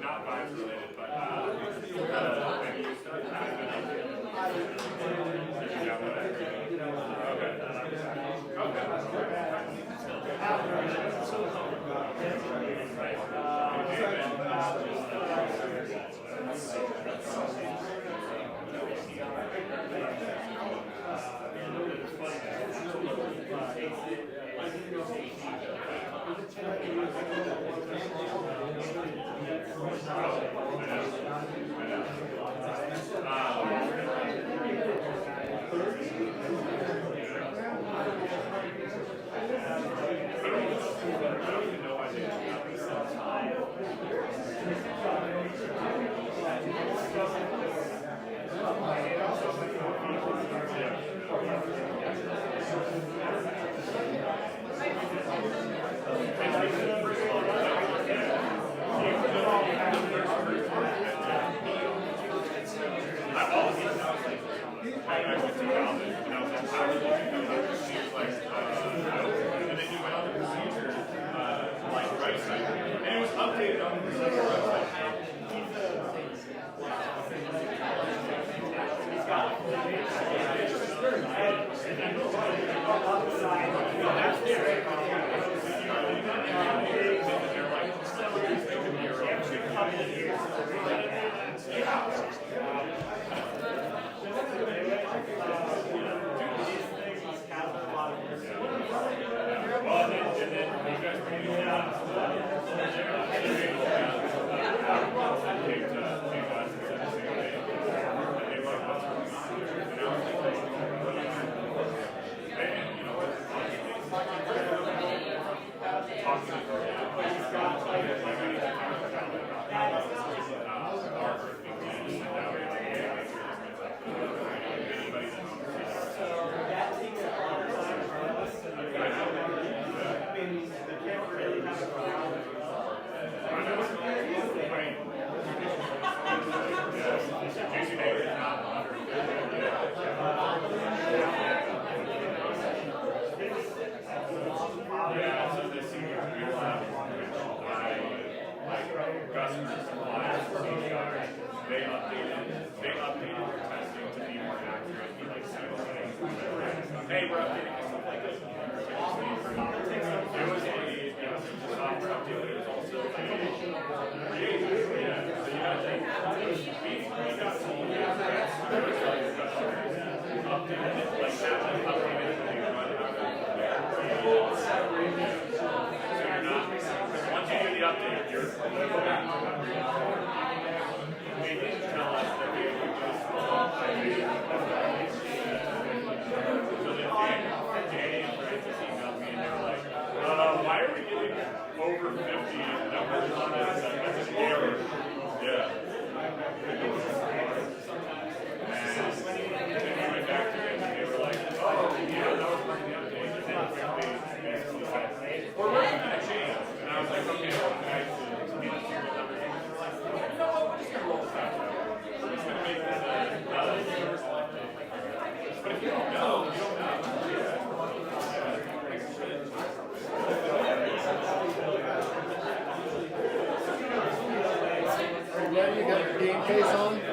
not vibes related, but maybe you start having an idea. Yeah,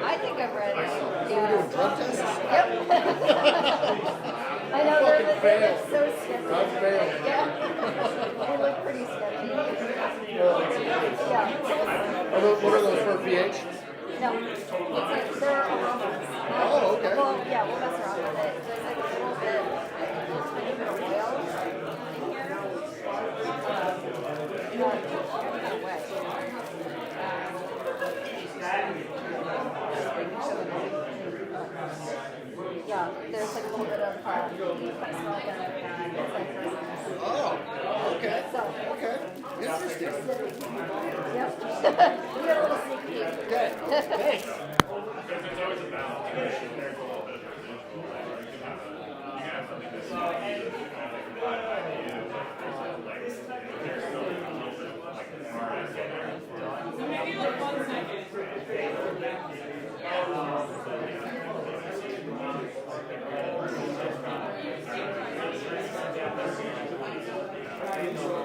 I think I'm ready. Yeah. Drug tests? Yep. I know they look so sketchy. I've failed. Yeah. They look pretty sketchy. Yeah. What are those for pH? No. It's like they're aromas. Oh, okay. Well, yeah, we'll mess around with it. There's like a little bit of oil in here. Kind of wet. Yeah, there's like a little bit of beef I smell like, and it's like Oh, okay. so. Okay. Interesting. Yep. We got a little sneak peek. Okay. Thanks. Because it's always a balance. There's a little bit of a visual layer. You can have something that's not either kind of like by you, but there's still a little bit of like smartness in there. So maybe like 1 second.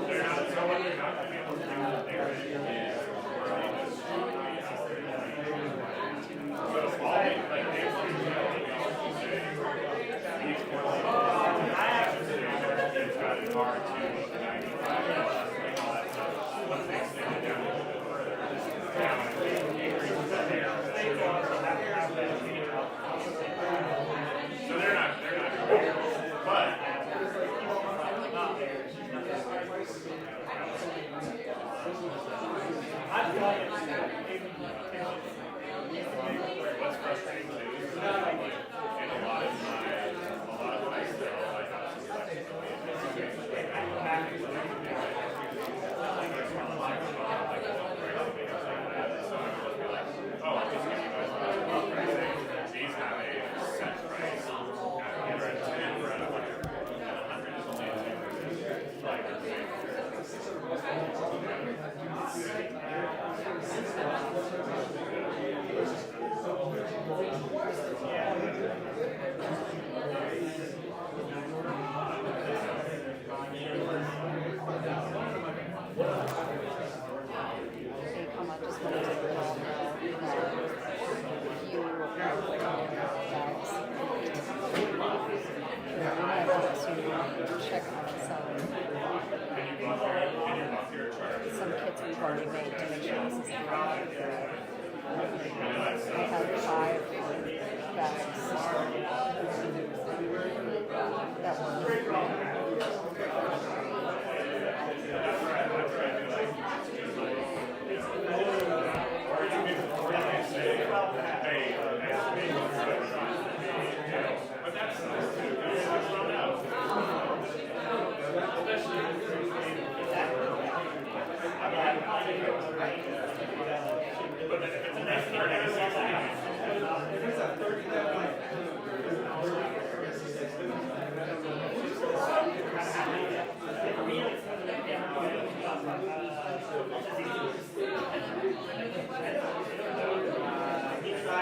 They're not, so what they're not going to be able to do with their is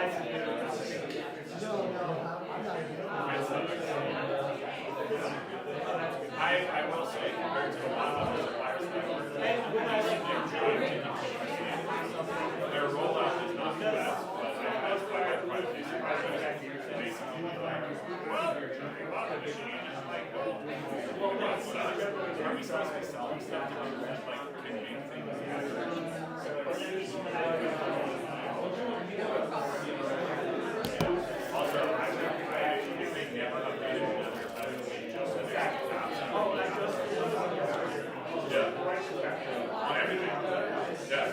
I will say, compared to a lot of other suppliers that I work with, their rollout is not the best, but that's why I quite a few suppliers basically like, well, we bought the machine, and like, well, what sucks? Are we supposed to be selling stuff to people that like can make things happen? Also, if they never updated another just on everything. Yeah.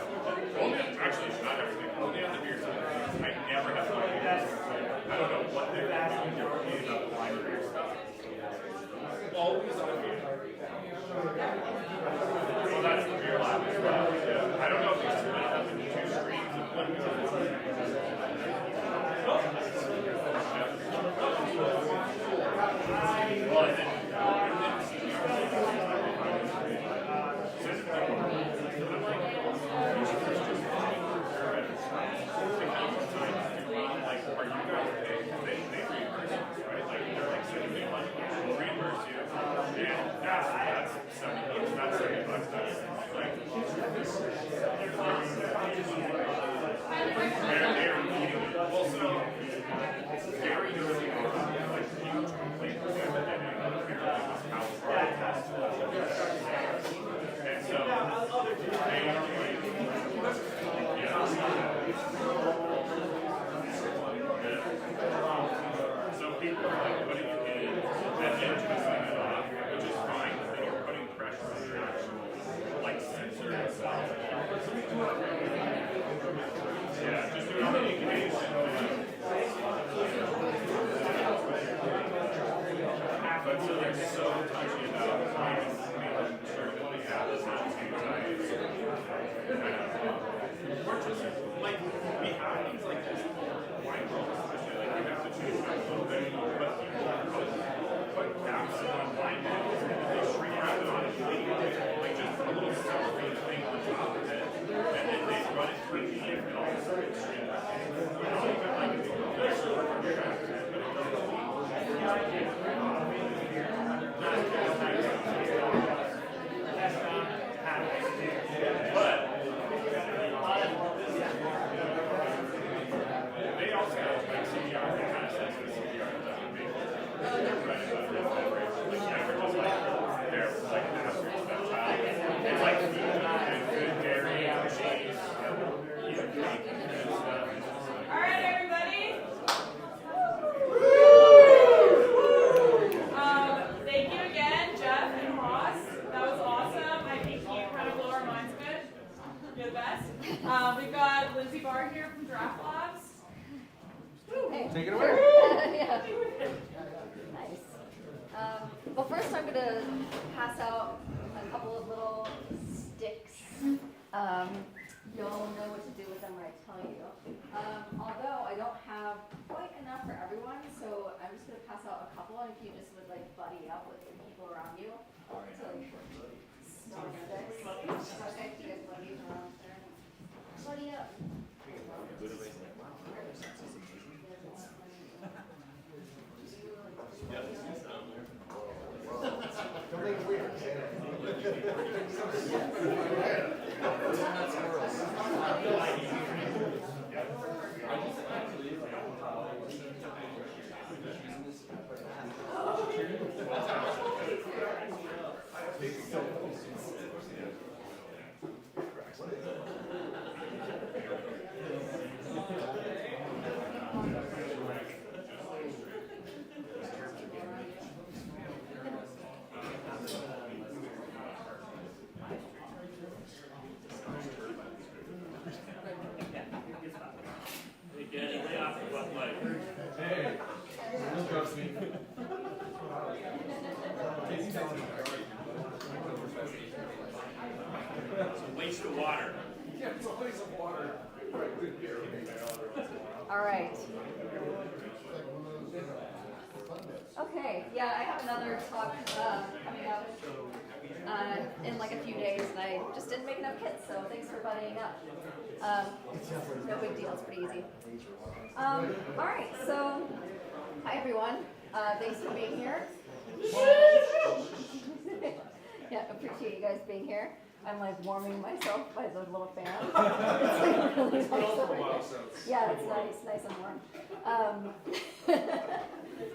Only, actually, it's not everything. Only on the beer side. I never have to like, I don't know what they're doing differently about the wine beer stuff. Always on beer. Well, that's the beer lab as well. Yeah. I don't know if it's split up into two streams of one beer. Well, and then so people are like putting it in and then twisting it off, which is fine, but then you're putting pressure on your actual like sensor itself. Yeah, just doing the incubation. But so they're so touchy about making sure that they have this anxiety. Or just like behind things like this wine roll, especially like you have to change that a little bit, but people put caps on wine bottles and they shrink wrap it on a sheet, like just put a little cellophane thing on top of it, and then they run it through the ink and all this good shit. You know, like there's still work on your guys, but it doesn't leave. But they also have like CPR, they kind of sense that CPR doesn't make it right about this beverage. Like beverages like they're like after stepchild. It's like food and good dairy and cheese, even cake and stuff. Alright, everybody. Thank you again, Jeff and Ross. That was awesome. I think you kind of blew our minds a bit. You're the best. We've got Lindsay Barr here from Draft Labs. Hey. Take it away. Yeah. Nice. Well, first I'm going to pass out a couple of little sticks. You'll know what to do with them when I tell you. Although I don't have quite enough for everyone, so I'm just going to pass out a couple, and if you just would like buddy up with the people around you. So, small sticks. Okay, you guys buddy around there. Buddy up. Don't make it weird. Hey, don't trust me. It's a waste of water. Yeah, it's a waste of water. All right. Okay, yeah, I have another talk coming up in like a few days, and I just didn't make enough kits, so thanks for buddying up. No big deal, it's pretty easy. All right, so hi everyone. Thanks for being here. Yeah, appreciate you guys being here. I'm like warming myself by the little fan. It's like really nice over here. Yeah, it's nice and warm.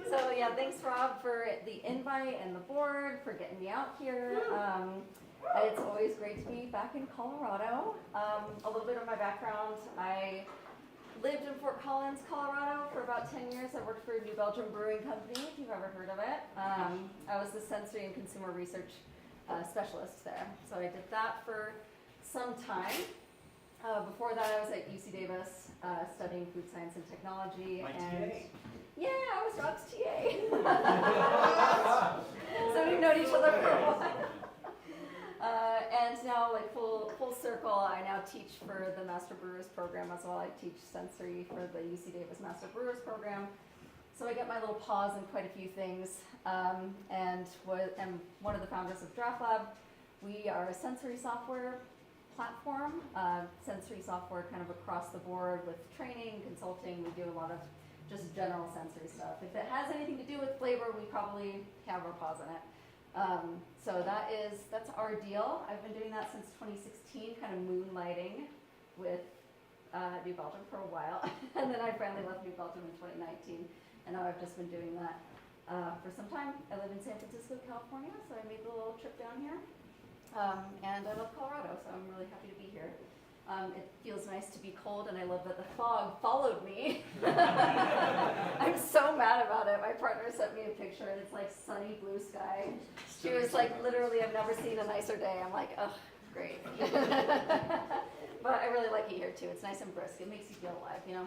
So yeah, thanks Rob for the invite and the board for getting me out here. It's always great to be back in Colorado. A little bit of my background, I lived in Fort Collins, Colorado for about 10 years. I worked for New Belgium Brewing Company, if you've ever heard of it. I was the sensory and consumer research specialist there. So I did that for some time. Before that I was at UC Davis studying food science and technology. Yeah, I was Rob's TA. So we've known each other for a while. And now, like full circle, I now teach for the Master Brewers program as well. I teach sensory for the UC Davis Master Brewers program. So I get my little paws in quite a few things, and am one of the founders of Draft Lab. We are a sensory software platform, sensory software kind of across the board with training, consulting. We do a lot of just general sensory stuff. If it has anything to do with flavor, we probably have our paws in it. So that's our deal. I've been doing that since 2016, kind of moonlighting with New Belgium for a while. And then I finally left New Belgium in 2019. And now I've just been doing that for some time. I live in San Francisco, California, so I made the little trip down here. And I love Colorado, so I'm really happy to be here. It feels nice to be cold, and I love that the fog followed me. I'm so mad about it. My partner sent me a picture, and it's like sunny blue sky. She was like, literally, I've never seen a nicer day. I'm like, ugh, great. But I really like it here, too. It's nice and brisk. It makes you feel alive, you know?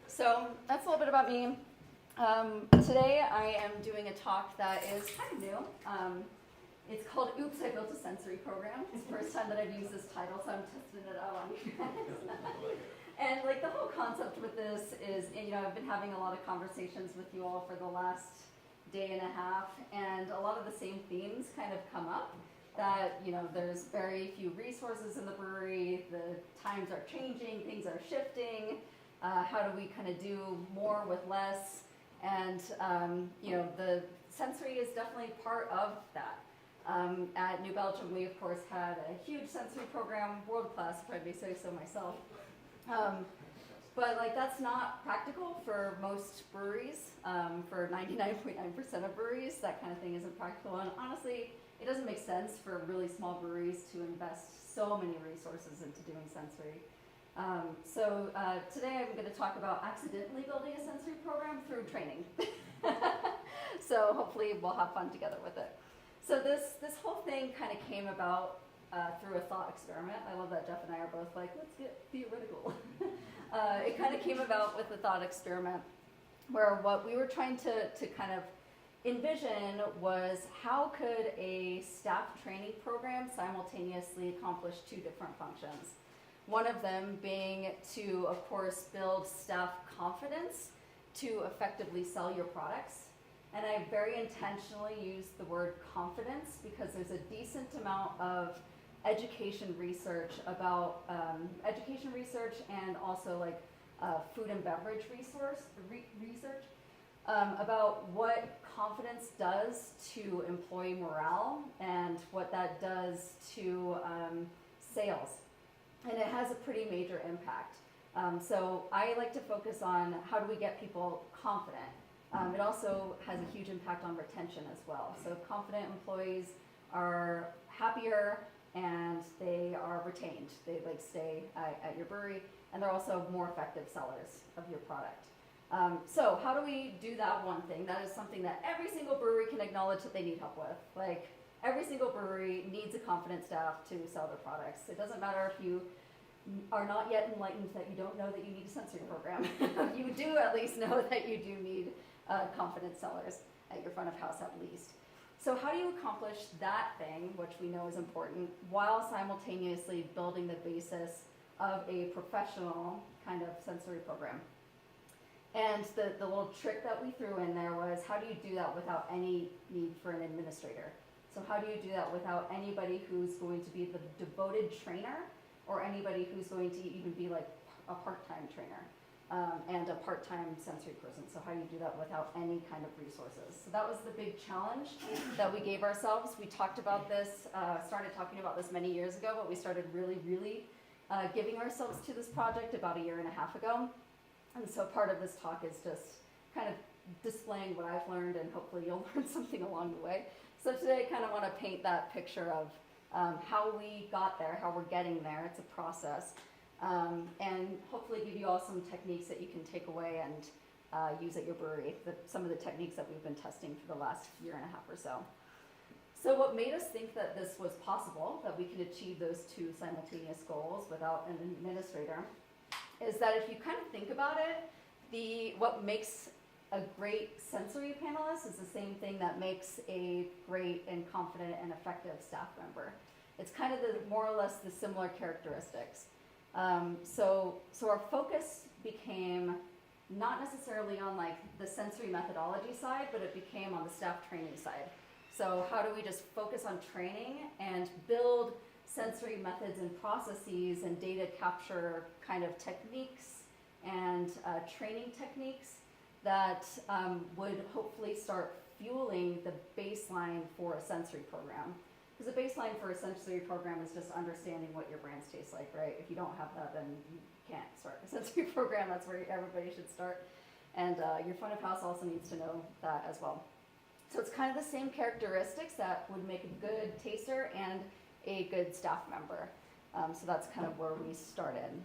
So that's a little bit about me. Today, I am doing a talk that is kind of new. It's called Oops, I Built a Sensory Program. It's the first time that I've used this title, so I'm testing it out on you guys. And like the whole concept with this is, you know, I've been having a lot of conversations with you all for the last day and a half, and a lot of the same themes kind of come up. That, you know, there's very few resources in the brewery, the times are changing, things are shifting, how do we kind of do more with less? And, you know, the sensory is definitely part of that. At New Belgium, we of course had a huge sensory program, world class, if I may say so myself. But like that's not practical for most breweries. For 99.9% of breweries, that kind of thing isn't practical. And honestly, it doesn't make sense for really small breweries to invest so many resources into doing sensory. So today I'm going to talk about accidentally building a sensory program through training. So hopefully we'll have fun together with it. So this whole thing kind of came about through a thought experiment. I love that Jeff and I are both like, let's get theoretical. It kind of came about with a thought experiment where what we were trying to kind of envision was how could a staff training program simultaneously accomplish two different functions. One of them being to, of course, build staff confidence to effectively sell your products. And I very intentionally use the word confidence because there's a decent amount of education research about education research and also like food and beverage research about what confidence does to employee morale and what that does to sales. And it has a pretty major impact. So I like to focus on how do we get people confident. It also has a huge impact on retention as well. So confident employees are happier and they are retained. They like stay at your brewery, and they're also more effective sellers of your product. So how do we do that one thing? That is something that every single brewery can acknowledge that they need help with. Like every single brewery needs a confident staff to sell their products. It doesn't matter if you are not yet enlightened that you don't know that you need a sensory program. You do at least know that you do need confident sellers at your front of house at least. So how do you accomplish that thing, which we know is important, while simultaneously building the basis of a professional kind of sensory program? And the little trick that we threw in there was, how do you do that without any need for an administrator? So how do you do that without anybody who's going to be the devoted trainer or anybody who's going to even be like a part-time trainer and a part-time sensory person. So how do you do that without any kind of resources? So that was the big challenge that we gave ourselves. We talked about this, started talking about this many years ago, but we started really giving ourselves to this project about 1.5 years ago. And so part of this talk is just kind of displaying what I've learned, and hopefully you'll learn something along the way. So today I kind of want to paint that picture of how we got there, how we're getting there. It's a process. And hopefully give you all some techniques that you can take away and use at your brewery, some of the techniques that we've been testing for the last 1.5 years or so. So what made us think that this was possible, that we could achieve those two simultaneous goals without an administrator, is that if you kind of think about it, what makes a great sensory panelist is the same thing that makes a great and confident and effective staff member. It's kind of more or less the similar characteristics. So our focus became not necessarily on like the sensory methodology side, but it became on the staff training side. So how do we just focus on training and build sensory methods and processes and data capture kind of techniques and training techniques that would hopefully start fueling the baseline for a sensory program. Because a baseline for a sensory program is just understanding what your brands taste like, right? If you don't have that, then you can't start a sensory program. That's where everybody should start. And your front of house also needs to know that as well. So it's kind of the same characteristics that would make a good taster and a good staff member. So that's kind of where we started.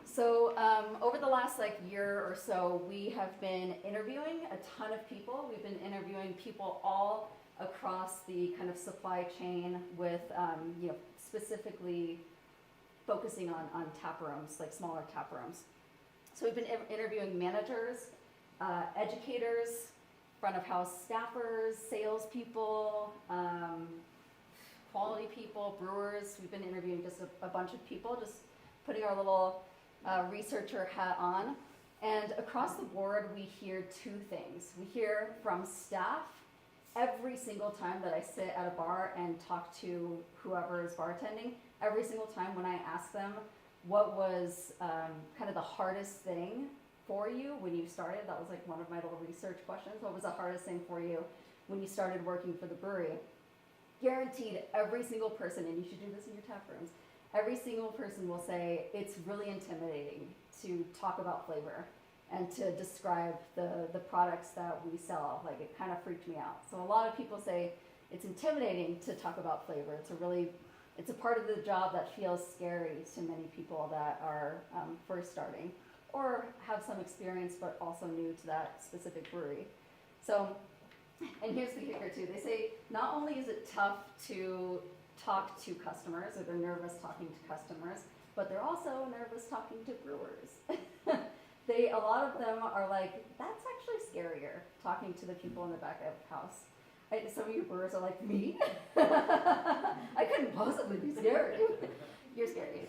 So over the last year or so, we have been interviewing a ton of people. We've been interviewing people all across the kind of supply chain with, specifically focusing on tap rooms, like smaller tap rooms. So we've been interviewing managers, educators, front of house staffers, salespeople, quality people, brewers. We've been interviewing just a bunch of people, just putting our little researcher hat on. And across the board, we hear two things. We hear from staff every single time that I sit at a bar and talk to whoever is bartending. Every single time when I ask them what was kind of the hardest thing for you when you started, that was like one of my little research questions. What was the hardest thing for you when you started working for the brewery? Guaranteed every single person, and you should do this in your tap rooms, every single person will say it's really intimidating to talk about flavor and to describe the products that we sell. Like, it kind of freaked me out. So a lot of people say it's intimidating to talk about flavor. It's a part of the job that feels scary to many people that are first starting or have some experience but also new to that specific brewery. So, and here's the kicker too. They say not only is it tough to talk to customers, or they're nervous talking to customers, but they're also nervous talking to brewers. A lot of them are like, that's actually scarier, talking to the people in the back of the house. Some of you brewers are like, me? I couldn't possibly be scary. You're scary.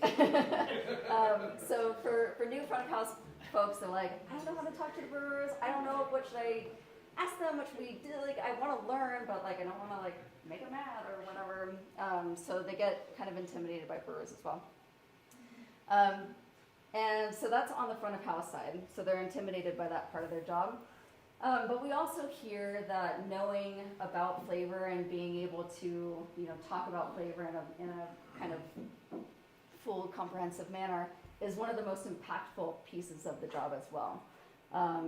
So for new front of house folks, they're like, I don't know how to talk to the brewers. I don't know what should I ask them, what should we do? Like, I want to learn, but I don't want to make them mad or whatever. So they get kind of intimidated by brewers as well. And so that's on the front of house side. So they're intimidated by that part of their job. But we also hear that knowing about flavor and being able to, talk about flavor in a kind of full, comprehensive manner is one of the most impactful pieces of the job as well.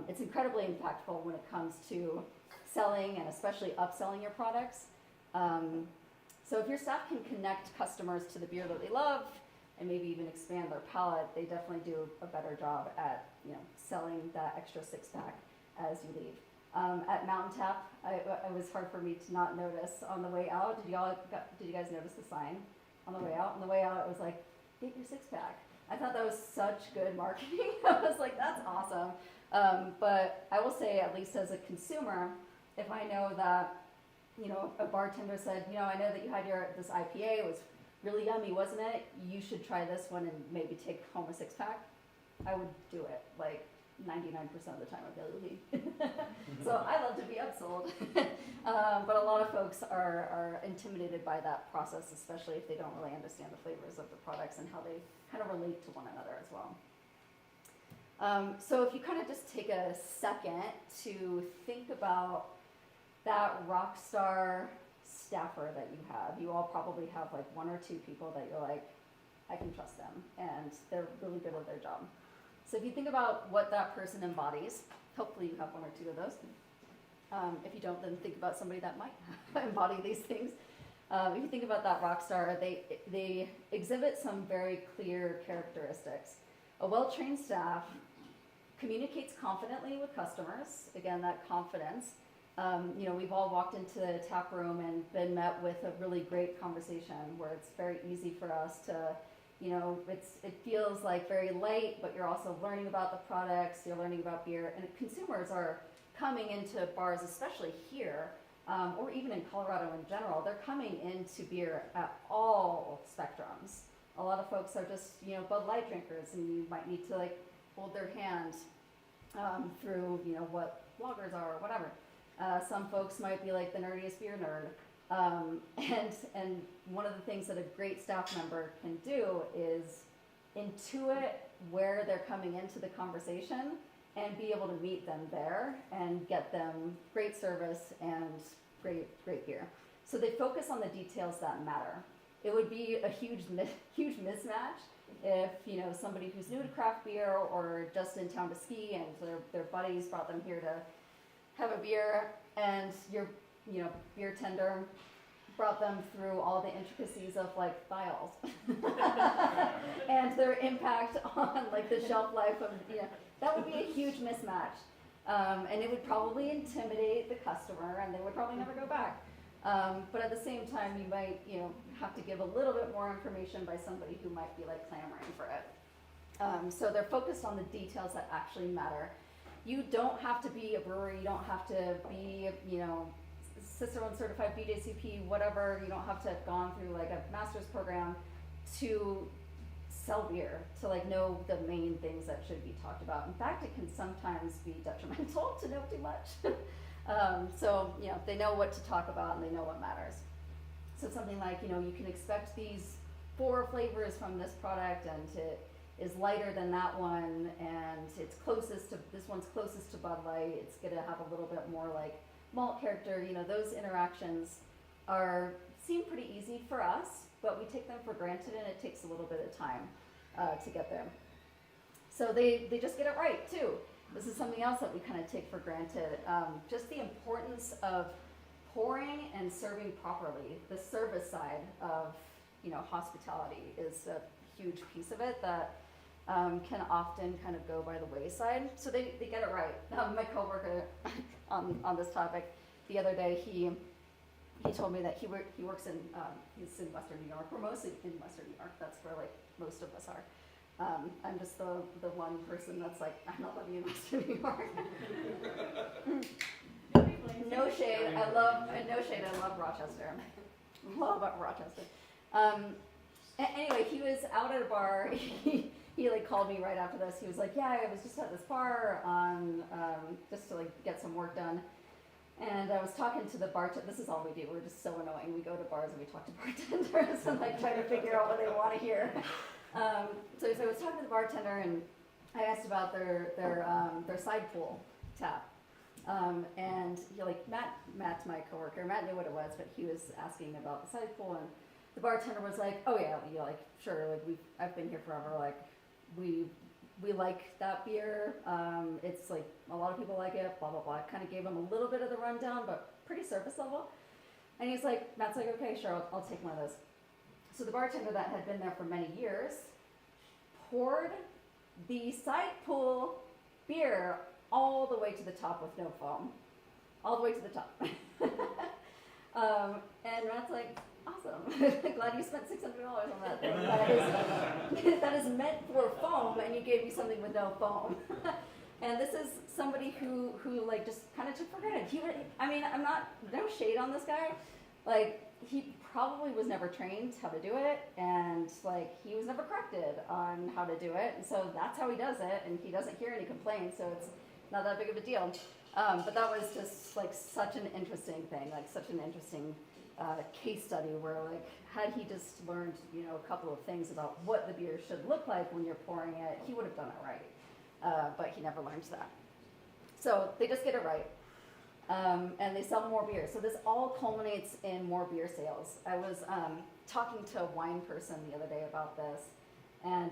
It's incredibly impactful when it comes to selling and especially upselling your products. So if your staff can connect customers to the beer that they love and maybe even expand their palate, they definitely do a better job at selling that extra six-pack as you leave. At Mountain Tap, it was hard for me to not notice on the way out. Did you guys notice the sign on the way out? On the way out, it was like, get your six-pack. I thought that was such good marketing. I was like, that's awesome. But I will say, at least as a consumer, if I know that, a bartender said, I know that you had this IPA, it was really yummy, wasn't it? You should try this one and maybe take home a six-pack. I would do it. 99% of the time I feel leave. So I love to be upsold. But a lot of folks are intimidated by that process, especially if they don't really understand the flavors of the products and how they kind of relate to one another as well. So if you kind of just take a second to think about that rock star staffer that you have, you all probably have like one or two people that you're like, I can trust them, and they're really good at their job. So if you think about what that person embodies, hopefully you have one or two of those. If you don't, then think about somebody that might embody these things. If you think about that rock star, they exhibit some very clear characteristics. A well-trained staff communicates confidently with customers. Again, that confidence. We've all walked into the tap room and been met with a really great conversation where it's very easy for us to, it feels like very light, but you're also learning about the products, you're learning about beer, and consumers are coming into bars, especially here, or even in Colorado in general, they're coming into beer at all spectrums. A lot of folks are just, Bud Light drinkers, and you might need to hold their hand through, what lagers are or whatever. Some folks might be like the nerdiest beer nerd. And one of the things that a great staff member can do is intuit where they're coming into the conversation and be able to meet them there and get them great service and great beer. So they focus on the details that matter. It would be a huge mismatch if somebody who's new to craft beer or just in town to ski and their buddies brought them here to have a beer, and your beer tender brought them through all the intricacies of vials and their impact on the shelf life of that would be a huge mismatch, and it would probably intimidate the customer, and they would probably never go back. But at the same time, you might have to give a little bit more information by somebody who might be clamoring for it. So they're focused on the details that actually matter. You don't have to be a brewery. You don't have to be Cicerone certified BJCP, whatever. You don't have to have gone through a master's program to sell beer, to know the main things that should be talked about. In fact, it can sometimes be detrimental to know too much. So they know what to talk about and they know what matters. So something like, you can expect these 4 flavors from this product, and it is lighter than that one, and it's this one's closest to Bud Light. It's gonna have a little bit more malt character. Those interactions seem pretty easy for us, but we take them for granted, and it takes a little bit of time to get there. So they just get it right too. This is something else that we kind of take for granted. Just the importance of pouring and serving properly. The service side of hospitality is a huge piece of it that can often kind of go by the wayside. So they get it right. My coworker on this topic the other day, he told me that he works in he's in Western New York. We're mostly in Western New York. That's where most of us are. I'm just the one person that's I'm not living in Western New York. No shade. I love Rochester. Love Rochester. Anyway, he was out at a bar. He called me right after this. He was like, yeah, I was just at this bar on just to get some work done. And I was talking to the bartender. This is all we do. We're just so annoying. We go to bars and we talk to bartenders and try to figure out what they want to hear. So I was talking to the bartender, and I asked about their side pool tap. And Matt's my coworker. Matt knew what it was, but he was asking about the side pool, and the bartender was like, "Oh yeah, sure. I've been here forever. We like that beer. It's a lot of people like it. Blah blah blah." I kind of gave him a little bit of the rundown, but pretty surface level. And he's like, Matt's like, "Okay, sure, I'll take one of those." So the bartender that had been there for many years poured the side pool beer all the way to the top with no foam. All the way to the top. And Matt's like, awesome. Glad you spent $600 on that thing. That is meant for foam, and you gave me something with no foam. And this is somebody who just kind of took for granted. I'm not, no shade on this guy. like, he probably was never trained how to do it, and like, he was never corrected on how to do it, and so that's how he does it, and he doesn't hear any complaints, so it's not that big of a deal. But that was just like such an interesting thing, like such an interesting case study where like, had he just learned, you know, a couple of things about what the beer should look like when you're pouring it, he would have done it right. But he never learned that. So they just get it right. And they sell more beer. So this all culminates in more beer sales. I was talking to a wine person the other day about this, and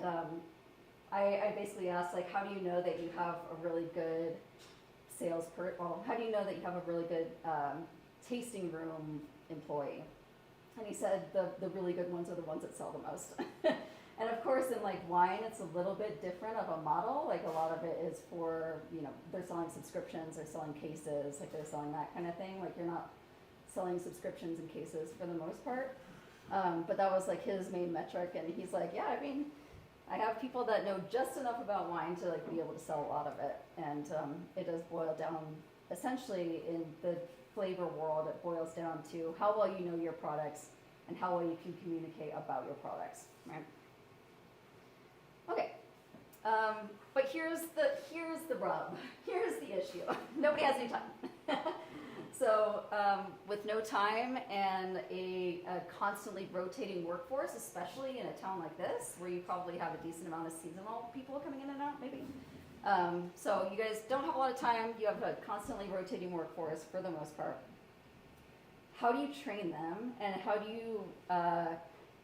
I basically asked, like, how do you know that you have a really good how do you know that you have a really good tasting room employee? And he said the really good ones are the ones that sell the most. And of course, in like wine, it's a little bit different of a model. Like a lot of it is for, you know, they're selling subscriptions, they're selling cases, like they're selling that kind of thing. Like you're not selling subscriptions and cases for the most part. But that was like his main metric. And he's like, yeah, I mean, I have people that know just enough about wine to like be able to sell a lot of it. And it does boil down, essentially in the flavor world, it boils down to how well you know your products and how well you can communicate about your products, right? Okay, but here's the rub. Here's the issue. Nobody has any time. So with no time and a constantly rotating workforce, especially in a town like this, where you probably have a decent amount of seasonal people coming in and out, maybe. So you guys don't have a lot of time. You have a constantly rotating workforce for the most part. How do you train them, and how do you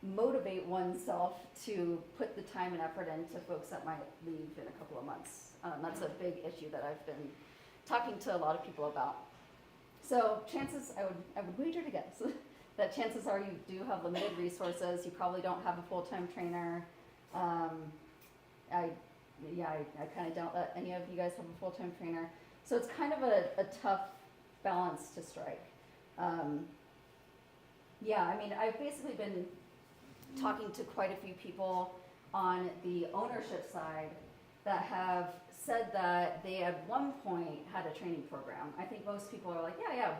motivate oneself to put the time and effort into folks that might leave in a couple of months? That's a big issue that I've been talking to a lot of people about. So chances, I would wager to guess that chances are you do have limited resources. You probably don't have a full-time trainer. I kind of doubt that any of you guys have a full-time trainer. So it's kind of a tough balance to strike. Yeah, I mean, I've basically been talking to quite a few people on the ownership side that have said that they at one point had a training program. I think most people are like, yeah,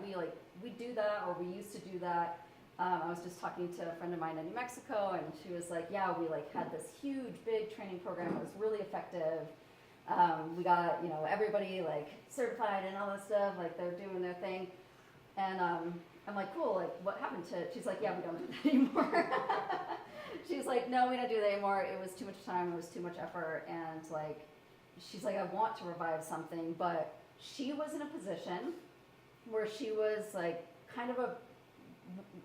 we do that, or we used to do that. I was just talking to a friend of mine in New Mexico, and she was like, yeah, we like had this huge, big training program. It was really effective. We got, you know, everybody like certified and all that stuff, like they're doing their thing. And I'm like, cool, like what happened to it? She's like, yeah, we don't do that anymore. She's like, no, we don't do that anymore. It was too much time, it was too much effort, and like, she's like, I want to revive something, but she was in a position where she was like kind of a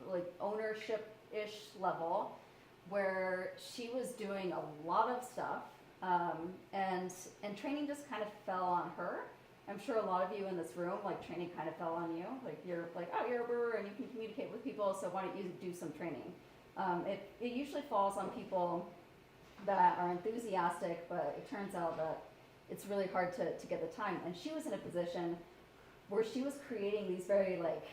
like ownership-ish level where she was doing a lot of stuff, and training just kind of fell on her. I'm sure a lot of you in this room, like training kind of fell on you. Like you're like, oh, you're a brewer and you can communicate with people, so why don't you do some training? It usually falls on people that are enthusiastic, but it turns out that it's really hard to get the time. And she was in a position where she was creating these very like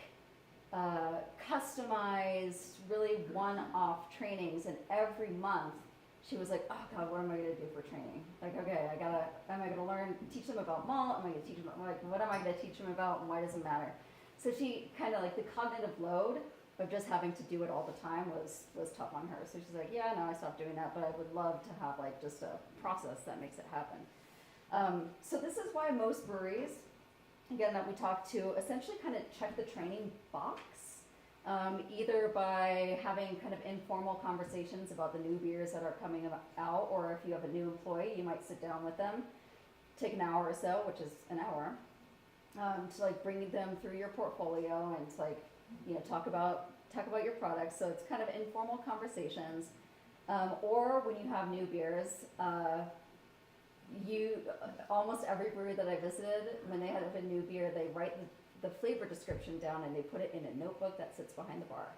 customized, really one-off trainings, and every month she was like, oh God, what am I gonna do for training? Like, okay, am I gonna teach them about malt? Am I gonna teach them about, like, what am I gonna teach them about, and why does it matter? So she kind of like, the cognitive load of just having to do it all the time was tough on her. So she's like, yeah, no, I stopped doing that, but I would love to have like just a process that makes it happen. So this is why most breweries, again, that we talk to, essentially kind of check the training box, either by having kind of informal conversations about the new beers that are coming out, or if you have a new employee, you might sit down with them, take an hour or so, which is an hour, to like bring them through your portfolio and to like, you know, talk about your products. So it's kind of informal conversations, or when you have new beers, almost every brewery that I visited, when they have a new beer, they write the flavor description down and they put it in a notebook that sits behind the bar.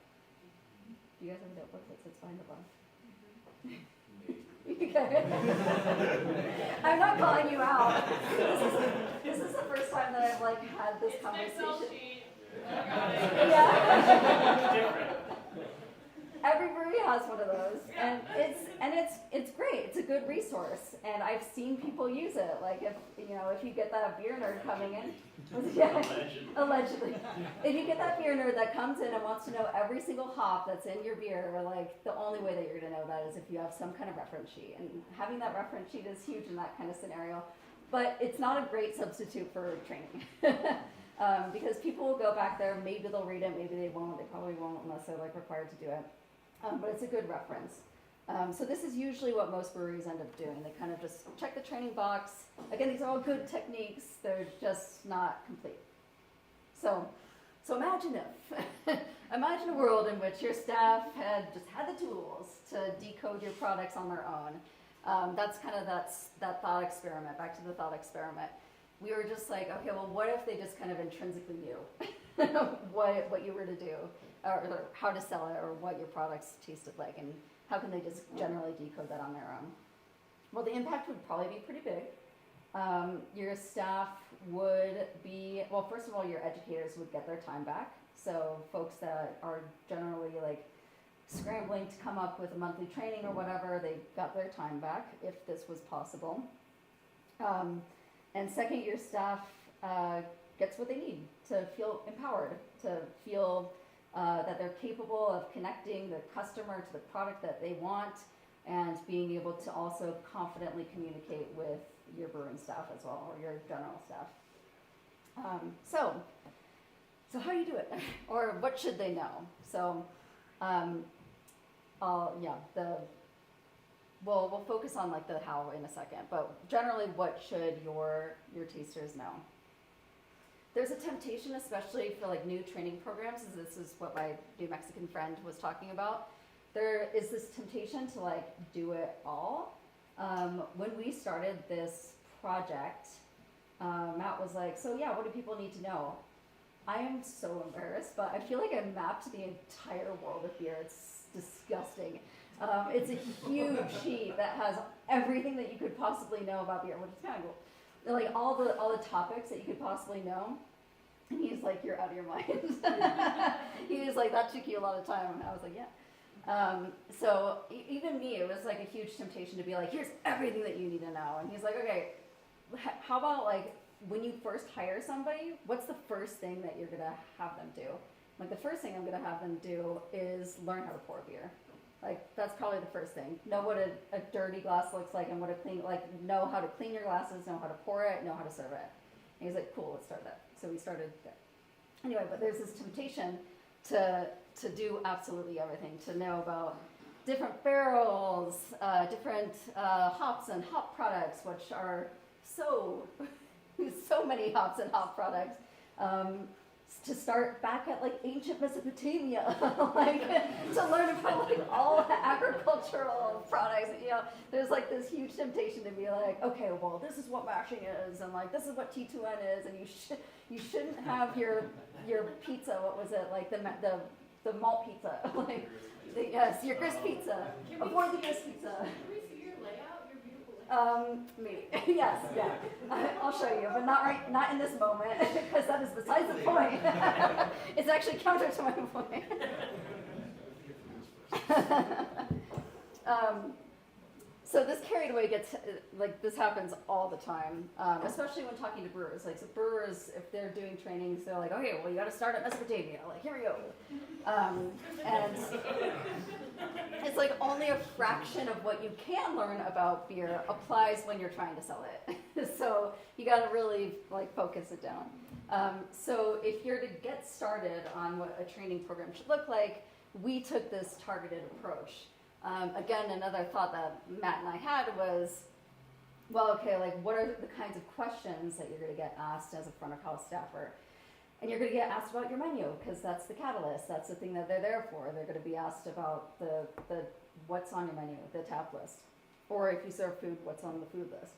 Do you guys have a notebook that sits behind the bar? Okay. I'm not calling you out. This is the first time that I've like had this conversation. Yeah. Every brewery has one of those, and it's great. It's a good resource, and I've seen people use it. Like if you get that beer nerd coming in, yeah, allegedly, if you get that beer nerd that comes in and wants to know every single hop that's in your beer, like the only way that you're gonna know that is if you have some kind of reference sheet, and having that reference sheet is huge in that kind of scenario. But it's not a great substitute for training. Because people will go back there, maybe they'll read it, maybe they won't, they probably won't unless they're like required to do it. But it's a good reference. So this is usually what most breweries end up doing. They kind of just check the training box. Again, these are all good techniques, they're just not complete. So imagine if, imagine a world in which your staff had the tools to decode your products on their own. That's kind of that thought experiment, back to the thought experiment. We were just like, okay, well, what if they just kind of intrinsically knew what you were to do, or how to sell it, or what your products tasted like, and how can they just generally decode that on their own? Well, the impact would probably be pretty big. Your staff would be, well, first of all, your educators would get their time back. So folks that are generally like scrambling to come up with a monthly training or whatever, they got their time back if this was possible. And second, your staff gets what they need to feel empowered, to feel that they're capable of connecting the customer to the product that they want, and being able to also confidently communicate with your brewing staff as well, or your general staff. So how do you do it? Or what should they know? So, we'll focus on like the how in a second, but generally what should your tasters know? There's a temptation, especially for like new training programs, as this is what my New Mexican friend was talking about. There is this temptation to like do it all. When we started this project, Matt was like, so yeah, what do people need to know? I am so embarrassed, but I feel like I mapped the entire world of beer. It's disgusting. It's a huge sheet that has everything that you could possibly know about beer, which is kind of cool. Like all the topics that you could possibly know. And he's like, you're out of your mind. He was like, that took you a lot of time. And I was like, yeah. So even me, it was like a huge temptation to be like, here's everything that you need to know. And he's like, okay, how about like when you first hire somebody, what's the first thing that you're gonna have them do? Like the first thing I'm gonna have them do is learn how to pour beer. Like that's probably the first thing. Know what a dirty glass looks like, and what a clean, like know how to clean your glasses, know how to pour it, know how to serve it. And he's like, cool, let's start that. So we started there. Anyway, but there's this temptation to do absolutely everything, to know about different barrels, different hops and hop products, which are so many hops and hop products. To start back at like ancient Mesopotamia, like to learn about like all agricultural products. You know, there's like this huge temptation to be like, okay, well, this is what mashing is, and like this is what T2N is, and you shouldn't have your pizza. What was it like the malt pizza? Like yes, your grist pizza. Avoid the grist pizza. Can we see your layout, your beautiful layout? Maybe. Yes, yeah. I'll show you, but not in this moment, because that is besides the point. It's actually counter to my point. So this carried away gets, like this happens all the time, especially when talking to brewers. Like so brewers, if they're doing trainings, they're like, okay, well you gotta start at Mesopotamia, like here we go. And it's like only a fraction of what you can learn about beer applies when you're trying to sell it. So you gotta really like focus it down. So if you're to get started on what a training program should look like, we took this targeted approach. Again, another thought that Matt and I had was, well, okay, like what are the kinds of questions that you're going to get asked as a front of house staffer? And you're going to get asked about your menu, because that's the catalyst. That's the thing that they're there for. They're going to be asked about the what's on your menu, the tap list. Or if you serve food, what's on the food list.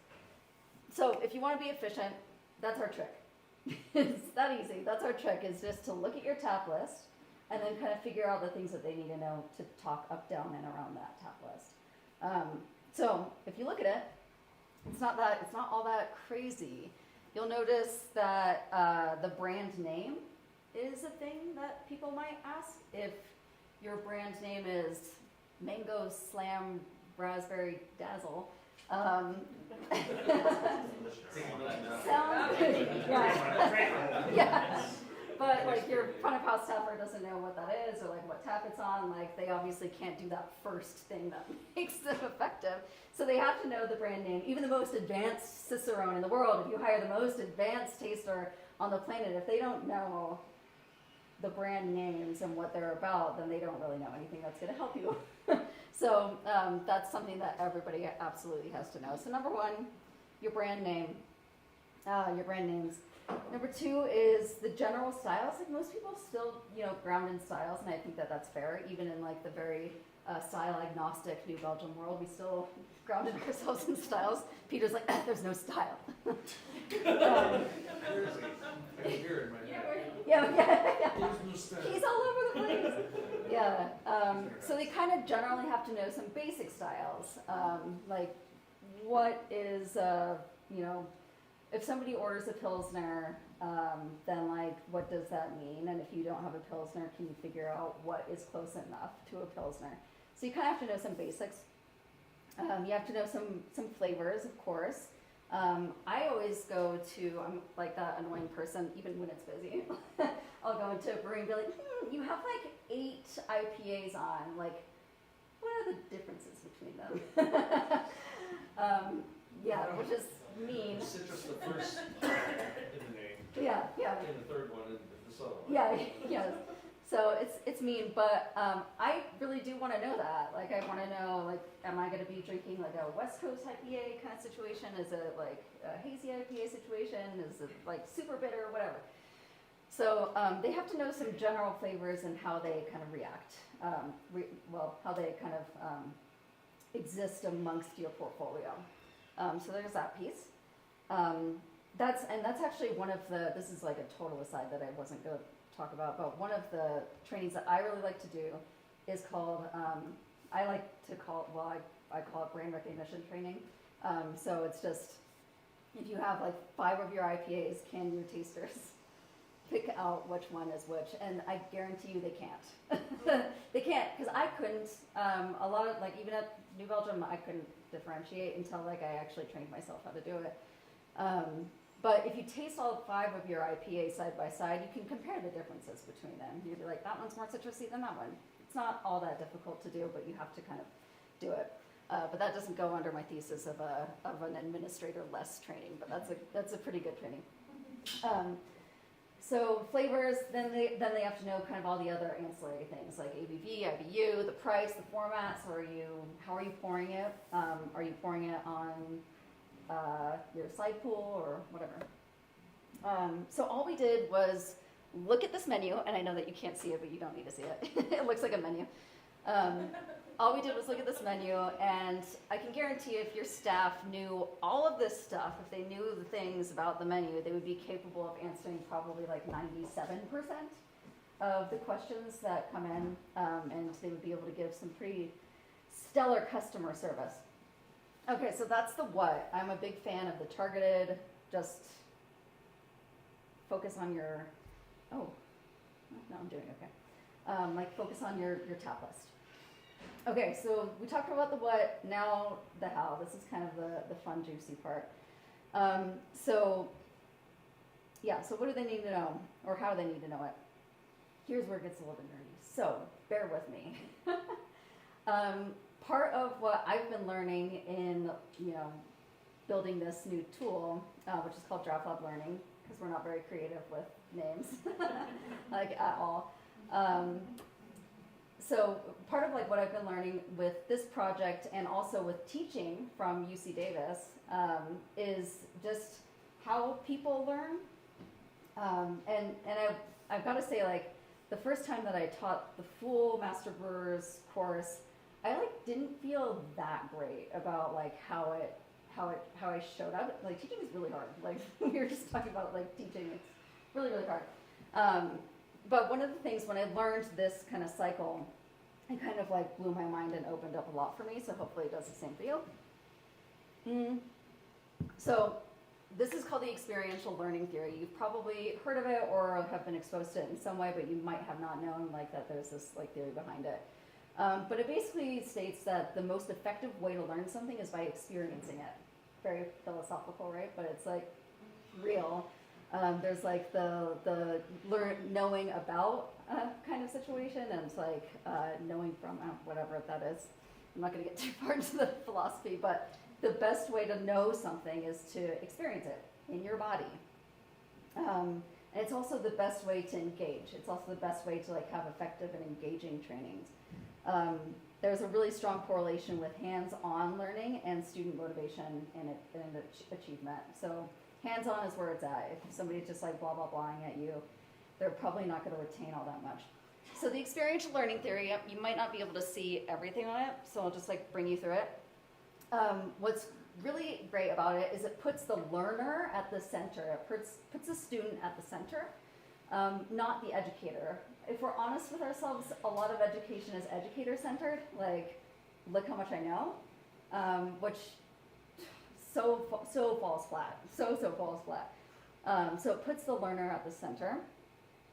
So if you want to be efficient, that's our trick. It's that easy. That's our trick, is just to look at your tap list and then kind of figure out the things that they need to know to talk up, down, and around that tap list. So if you look at it, it's not all that crazy. You'll notice that the brand name is a thing that people might ask. If your brand name is Mango Slam raspberry dazzle. Sounds yeah. Yeah. But like your front of house tapper doesn't know what that is or like what tap it's on. Like they obviously can't do that first thing that makes them effective. So they have to know the brand name. Even the most advanced cicerone in the world, if you hire the most advanced taster on the planet, if they don't know the brand names and what they're about, then they don't really know anything that's going to help you. So that's something that everybody absolutely has to know. So number one, your brand name, your brand names. Number two is the general styles. Like most people still, ground in styles, and I think that that's fair. Even in like the very style agnostic New Belgium world, we still grounded ourselves in styles. Peter's like, there's no style. Yeah. He's all over the place. Yeah. So they kind of generally have to know some basic styles, like what is, if somebody orders a Pilsner, then like, what does that mean? And if you don't have a Pilsner, can you figure out what is close enough to a Pilsner? So you kind of have to know some basics. You have to know some flavors, of course. I always go to, I'm like that annoying person, even when it's busy. I'll go into a brewery and be like, you have like 8 IPAs on, like, what are the differences between them? Yeah, which is mean. Citrus the first in the name. Yeah. And the third one is the subtle one. Yeah. So it's mean, but I really do want to know that. Like, I want to know, like, am I going to be drinking like a West Coast IPA kind of situation? Is it like a hazy IPA situation? Is it like super bitter, whatever? So they have to know some general flavors and how they kind of react. How they kind of exist amongst your portfolio. So there's that piece. That's actually one of the. This is like a total aside that I wasn't going to talk about, but one of the trainings that I really like to do is called, I call it brand recognition training. So it's just, if you have like 5 of your IPAs, can your tasters pick out which one is which? And I guarantee you they can't. They can't, because I couldn't, a lot of, like even at New Belgium, I couldn't differentiate until like I actually trained myself how to do it. But if you taste all 5 of your IPAs side by side, you can compare the differences between them. You'd be like, that one's more citrusy than that one. It's not all that difficult to do, but you have to kind of do it. But that doesn't go under my thesis of an administrator less training, but that's a pretty good training. So flavors, then they have to know kind of all the other ancillary things like ABV, IBU, the price, the format. So how are you pouring it? Are you pouring it on your side pool or whatever? So all we did was look at this menu, and I know that you can't see it, but you don't need to see it. It looks like a menu. All we did was look at this menu, and I can guarantee if your staff knew all of this stuff, if they knew the things about the menu, they would be capable of answering probably like 97% of the questions that come in, and they would be able to give some pretty stellar customer service. Okay, so that's the what. I'm a big fan of the targeted, just focus on your, no, I'm doing okay. Like focus on your tap list. Okay, so we talked about the what, now the how. This is kind of the fun, juicy part. So what do they need to know, or how do they need to know it? Here's where it gets a little bit nerdy, so bear with me. Part of what I've been learning in, building this new tool, which is called Draft Lab Learning, because we're not very creative with names, like at all. So part of like what I've been learning with this project and also with teaching from UC Davis is just how people learn. And I've got to say, like, the first time that I taught the full Master Brewers course, I like didn't feel that great about like how I showed up. Like teaching is really hard. Like we were just talking about like teaching, it's really, really hard. But one of the things when I learned this kind of cycle, it kind of like blew my mind and opened up a lot for me. So hopefully it does the same for you. So this is called the experiential learning theory. You've probably heard of it or have been exposed to it in some way, but you might have not known like that there's this like theory behind it. But it basically states that the most effective way to learn something is by experiencing it. Very philosophical, right? But it's like real. There's like the knowing about kind of situation, and it's like knowing from whatever that is. I'm not going to get too far into the philosophy, but the best way to know something is to experience it in your body. And it's also the best way to engage. It's also the best way to like have effective and engaging trainings. There's a really strong correlation with hands-on learning and student motivation and achievement. So hands-on is where it's at. If somebody's just like blah, blah, blahing at you, they're probably not going to retain all that much. So the experiential learning theory, you might not be able to see everything on it, so I'll just like bring you through it. What's really great about it is it puts the learner at the center. It puts the student at the center, not the educator. If we're honest with ourselves, a lot of education is educator-centered, like, look how much I know, which so falls flat, so falls flat. So it puts the learner at the center,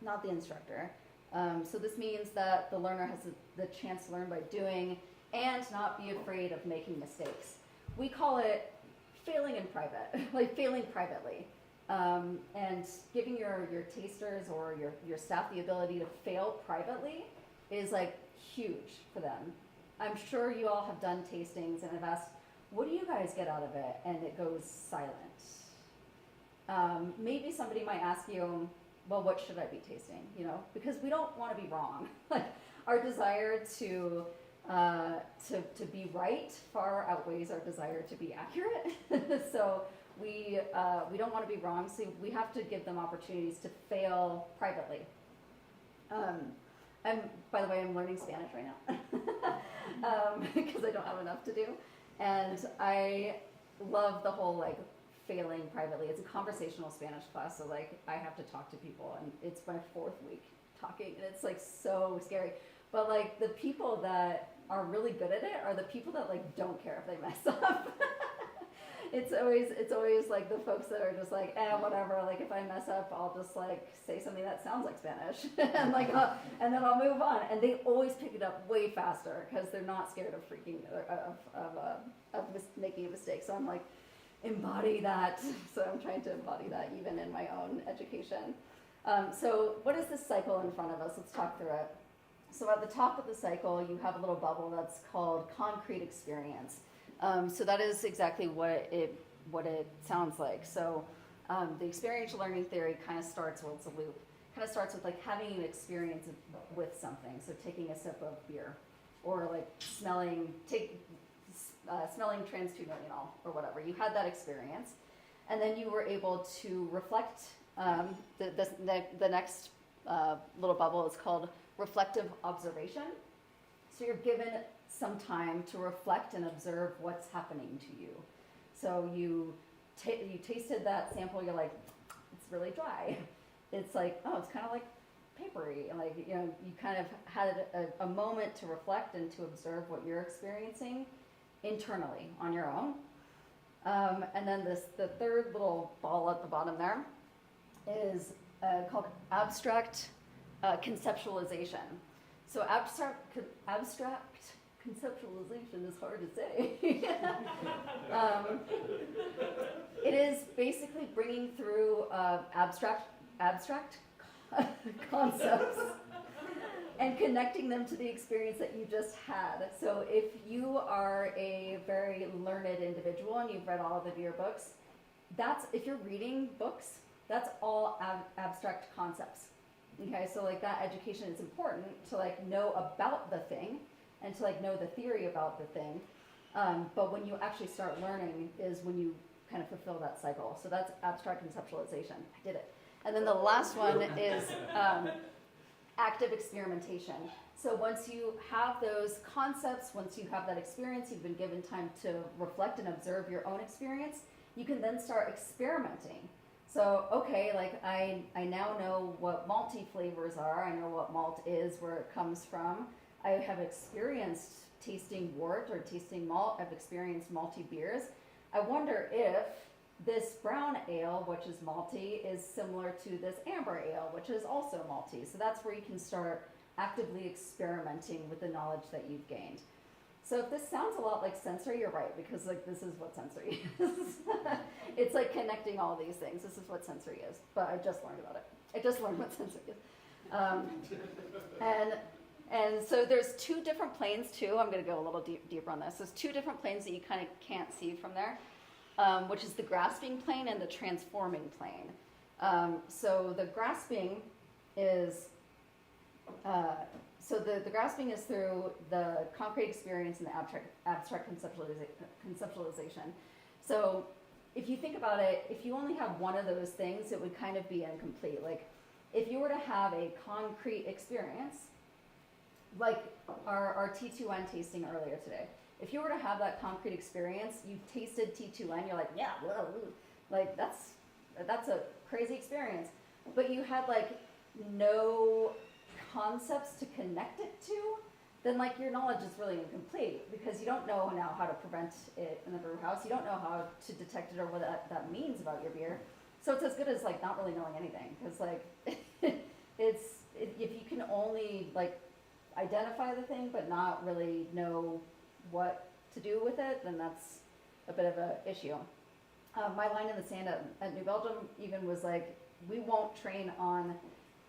not the instructor. So this means that the learner has the chance to learn by doing and not be afraid of making mistakes. We call it failing in private, like failing privately. And giving your tasters or your staff the ability to fail privately is like huge for them. I'm sure you all have done tastings and have asked, what do you guys get out of it? And it goes silent. Maybe somebody might ask you, well, what should I be tasting? You know, because we don't want to be wrong. Like our desire to be right far outweighs our desire to be accurate. So we don't want to be wrong, so we have to give them opportunities to fail privately. By the way, I'm learning Spanish right now because I don't have enough to do, and I love the whole like failing privately. It's a conversational Spanish class, so like I have to talk to people, and it's my 4th week talking, and it's like so scary. But like the people that are really good at it are the people that like don't care if they mess up. It's always like the folks that are just like, whatever, like if I mess up, I'll just like say something that sounds like Spanish and like, and then I'll move on. And they always pick it up way faster because they're not scared of making a mistake. So I'm like, embody that. So I'm trying to embody that even in my own education. So what is this cycle in front of us? Let's talk through it. So at the top of the cycle, you have a little bubble that's called concrete experience. So that is exactly what it sounds like. So the experiential learning theory kind of starts, well, it's a loop, kind of starts with like having an experience with something. So taking a sip of beer, or like smelling transfusional or whatever. You had that experience, and then you were able to reflect. The next little bubble is called reflective observation. So you're given some time to reflect and observe what's happening to you. So you tasted that sample, you're like, it's really dry. It's like, oh, it's kind of like papery. And like, you know, you kind of had a moment to reflect and to observe what you're experiencing internally on your own. And then the third little ball at the bottom there is called abstract conceptualization. So abstract conceptualization is hard to say. It is basically bringing through abstract concepts and connecting them to the experience that you just had. So if you are a very learned individual and you've read all of your books, if you're reading books, that's all abstract concepts. Okay, so like that education is important to like know about the thing and to like know the theory about the thing. But when you actually start learning is when you kind of fulfill that cycle. So that's abstract conceptualization. I did it. And then the last one is active experimentation. So once you have those concepts, once you have that experience, you've been given time to reflect and observe your own experience, you can then start experimenting. So, okay, like I now know what malty flavors are. I know what malt is, where it comes from. I have experienced tasting wort or tasting malt. I've experienced malty beers. I wonder if this brown ale, which is malty, is similar to this amber ale, which is also malty. So that's where you can start actively experimenting with the knowledge that you've gained. So if this sounds a lot like sensory, you're right, because like this is what sensory is. It's like connecting all these things. This is what sensory is, but I just learned about it. I just learned what sensory is. And so there's two different planes too. I'm going to go a little deeper on this. There's two different planes that you kind of can't see from there, which is the grasping plane and the transforming plane. So the grasping is, the grasping is through the concrete experience and the abstract conceptualization. So if you think about it, if you only have one of those things, it would kind of be incomplete. Like if you were to have a concrete experience, like our T2N tasting earlier today, if you were to have that concrete experience, you tasted T2N, you're like, yeah, whoa, like that's a crazy experience. But you had like no concepts to connect it to, then like your knowledge is really incomplete because you don't know now how to prevent it in the brew house. You don't know how to detect it or what that means about your beer. So it's as good as like not really knowing anything because like if you can only like identify the thing but not really know what to do with it, then that's a bit of an issue. My line in the sand at New Belgium even was like, we won't train on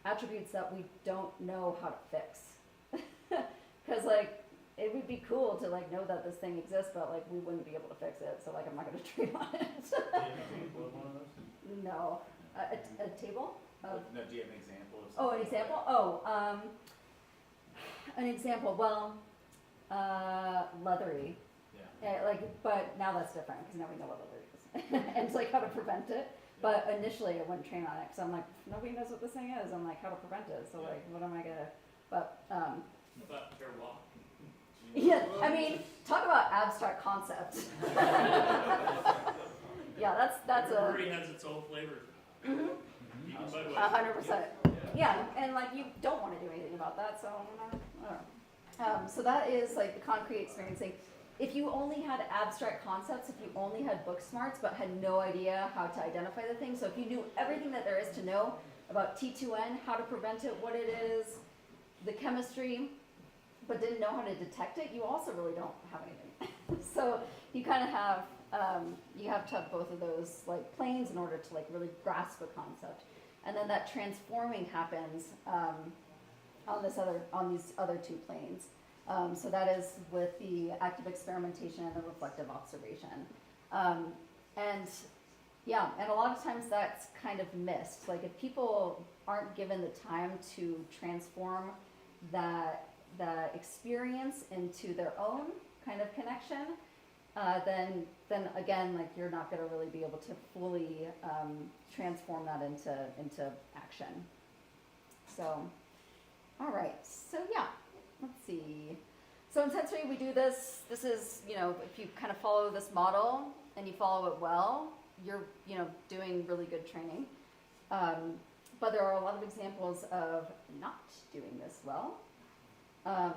attributes that we don't know how to fix. Because like it would be cool to like know that this thing exists, but like we wouldn't be able to fix it. So like I'm not going to train on it. Do you have an example of one of those? No, a table. No, do you have an example of Oh, something? an example. Oh, an example. Well, leathery. Yeah. But now that's different because now we know what leathery is and it's like how to prevent it. But initially I wouldn't train on it because I'm like, nobody knows what this thing is. I'm like, how to prevent it. So like, what am I gonna? But yeah, I mean, talk about abstract concepts. Yeah, that's a. Brewery has its own flavor. Mhm. You can buy 100%. Yeah, and like you don't want to do anything about that, so I don't know. So that is like the concrete experiencing. If you only had abstract concepts, if you only had book smarts but had no idea how to identify the thing, so if you knew everything that there is to know about T2N, how to prevent it, what it is, the chemistry, but didn't know how to detect it, you also really don't have anything. So you kind of have, you have to have both of those like planes in order to like really grasp a concept. And then that transforming happens on these other two planes. So that is with the active experimentation and the reflective observation. And a lot of times that's kind of missed. Like if people aren't given the time to transform that experience into their own kind of connection, then again, like you're not going to really be able to fully transform that into action. So, all right. So yeah. Let's see. So in sensory, we do this. This is, if you kind of follow this model and you follow it well, you're, doing really good training. But there are a lot of examples of not doing this well.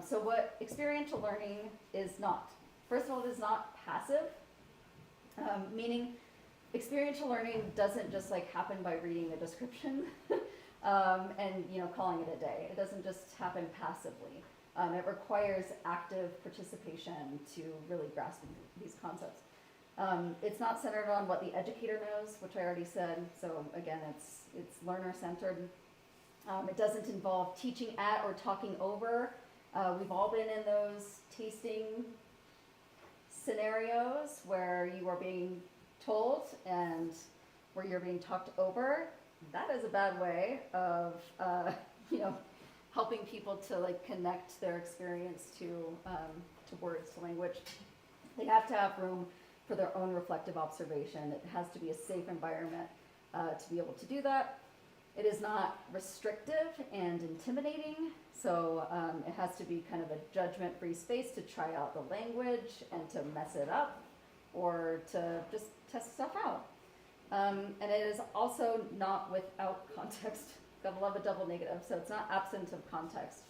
So what experiential learning is not. First of all, it is not passive, meaning experiential learning doesn't just like happen by reading the description and calling it a day. It doesn't just happen passively. It requires active participation to really grasp these concepts. It's not centered on what the educator knows, which I already said. So again, it's learner-centered. It doesn't involve teaching at or talking over. We've all been in those tasting scenarios where you are being told and where you're being talked over. That is a bad way of, helping people to like connect their experience to words, to language. They have to have room for their own reflective observation. It has to be a safe environment to be able to do that. It is not restrictive and intimidating, so it has to be kind of a judgment-free space to try out the language and to mess it up or to just test stuff out. And it is also not without context. Gotta love a double negative, so it's not absent of context.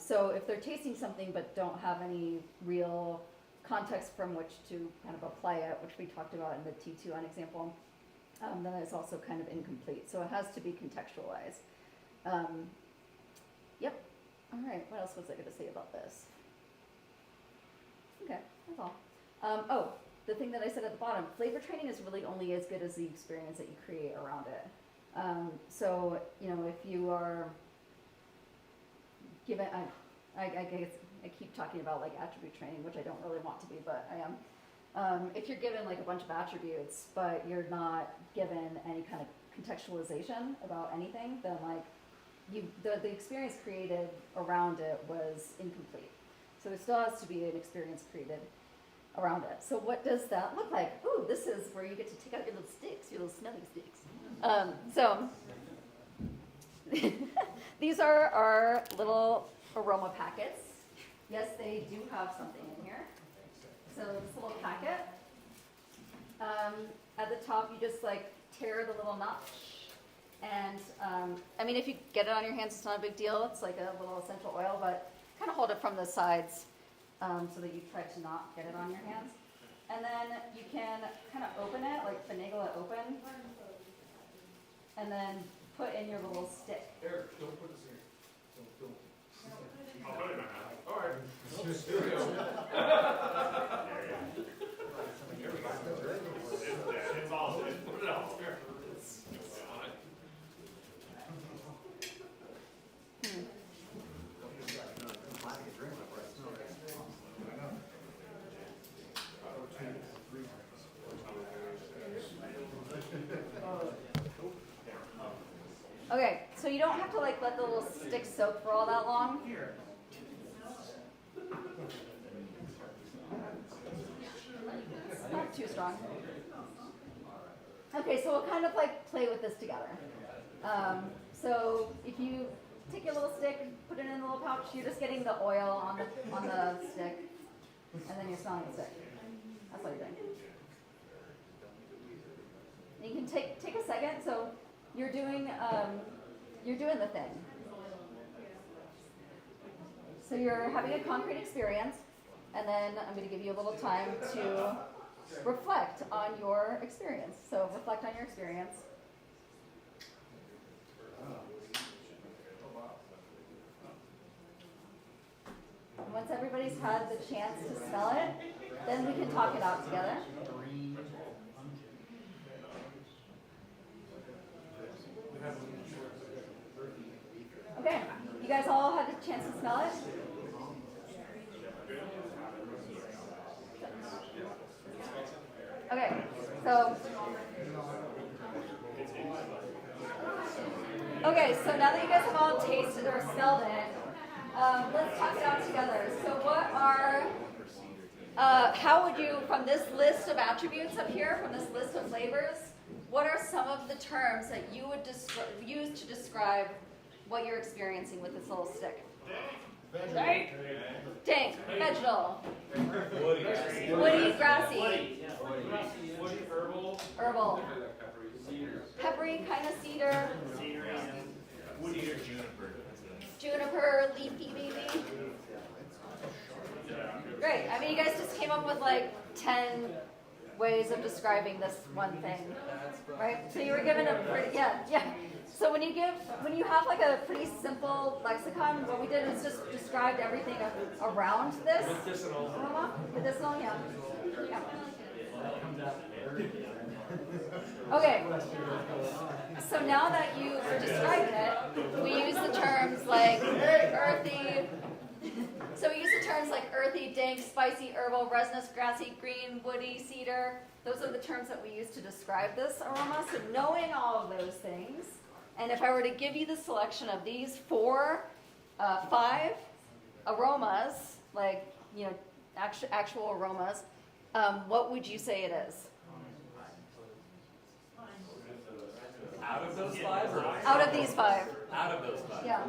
So if they're tasting something but don't have any real context from which to kind of apply it, which we talked about in the T2N example, then it's also kind of incomplete. So it has to be contextualized. Yep. All right, what else was I going to say about this? Okay, that's all. The thing that I said at the bottom, flavor training is really only as good as the experience that you create around it. So, if you are given, I guess I keep talking about like attribute training, which I don't really want to be, but I am. If you're given like a bunch of attributes, but you're not given any kind of contextualization about anything, then like the experience created around it was incomplete. So there still has to be an experience created around it. So what does that look like? Ooh, this is where you get to take out your little sticks, your little smelly sticks. So these are our little aroma packets. Yes, they do have something in here. So this little packet. At the top, you just like tear the little notch. And I mean, if you get it on your hands, it's not a big deal. It's like a little essential oil, but kind of hold it from the sides so that you try to not get it on your hands. And then you can kind of open it, like finagle it open, and then put in your little stick. Eric, don't put this in here. Don't. I'll put it in my mouth. All right. Here we go. It's all good. Put it all there. Okay, so you don't have to like let the little stick soak for all that long. Not too strong. Okay, so we'll kind of like play with this together. So if you take your little stick, put it in a little pouch, you're just getting the oil on the stick, and then you're smelling the stick. That's what you're doing. And you can take a second. So you're doing the thing. So you're having a concrete experience, and then I'm going to give you a little time to reflect on your experience. So reflect on your experience. And once everybody's had the chance to smell it, then we can talk it out together. Okay, you guys all had a chance to smell it? Okay, so now that you guys have all tasted or smelled it, let's talk it out together. So what are, how would you, from this list of attributes up here, from this list of flavors, what are some of the terms that you would use to describe what you're experiencing with this little stick? Right? Dank, vegetal. Woody, grassy. Woody, Herbal. Peppery, kind of cedar. Woody or juniper. Juniper, leafy maybe. Great. I mean, you guys just came up with like 10 ways of describing this one thing, right? So you were given a pretty, yeah. So when you have like a pretty simple lexicon, what we did is just described everything around this. Medicinal, yeah. Okay. So now that you've described it, we use the terms like earthy. So we use the terms like earthy, dank, spicy, herbal, resinous, grassy, green, woody, cedar. Those are the terms that we use to describe this aroma. So knowing all of those things, and if I were to give you the selection of these 5 aromas, like, actual aromas, what would you say it is? Out of those 5? Or Out of these 5. out of those 5? Yeah.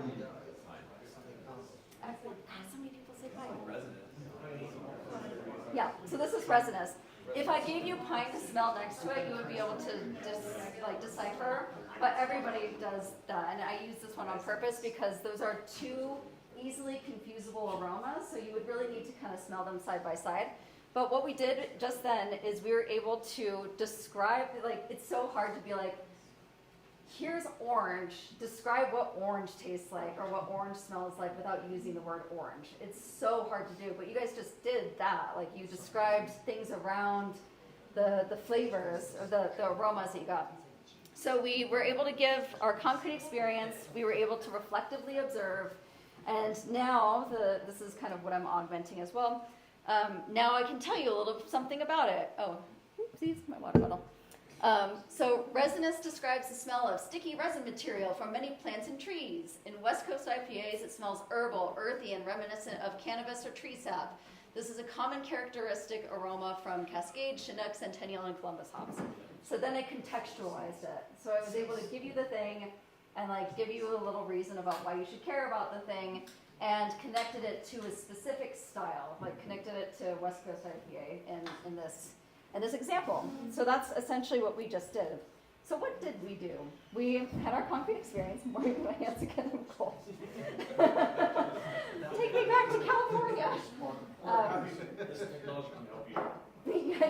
So many people say 5. Yeah, so this is resinous. If I gave you pine to smell next to it, you would be able to decipher, but everybody does that, and I use this one on purpose because those are 2 easily confusable aromas, so you would really need to kind of smell them side by side. But what we did just then is we were able to describe, like, it's so hard to be like, here's orange, describe what orange tastes like or what orange smells like without using the word orange. It's so hard to do, but you guys just did that. Like you described things around the flavors or the aromas that you got. So we were able to give our concrete experience, we were able to reflectively observe, and now, this is kind of what I'm augmenting as well. Now I can tell you a little something about it. Oh, oopsies, my water bottle. So resinous describes the smell of sticky resin material from many plants and trees. In West Coast IPAs, it smells herbal, earthy, and reminiscent of cannabis or tree sap. This is a common characteristic aroma from Cascade, Chinook, Centennial, and Columbus hops. So then I contextualized it. So I was able to give you the thing and like give you a little reason about why you should care about the thing and connected it to a specific style, like connected it to West Coast IPA in this example. So that's essentially what we just did. So what did we do? We had our concrete experience. My hands again, I'm cold. Take me back to California. This technology can help you.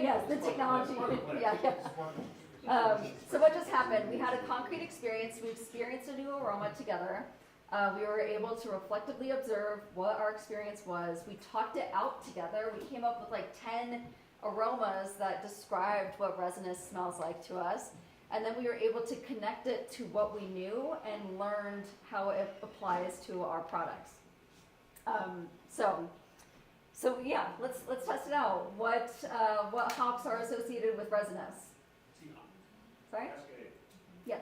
Yes, the technology. So what just happened? We had a concrete experience. We experienced a new aroma together. We were able to reflectively observe what our experience was. We talked it out together. We came up with like 10 aromas that described what resinous smells like to us. And then we were able to connect it to what we knew and learned how it applies to our products. So yeah, let's test it out. What hops are associated with resinous? Sorry? Yes.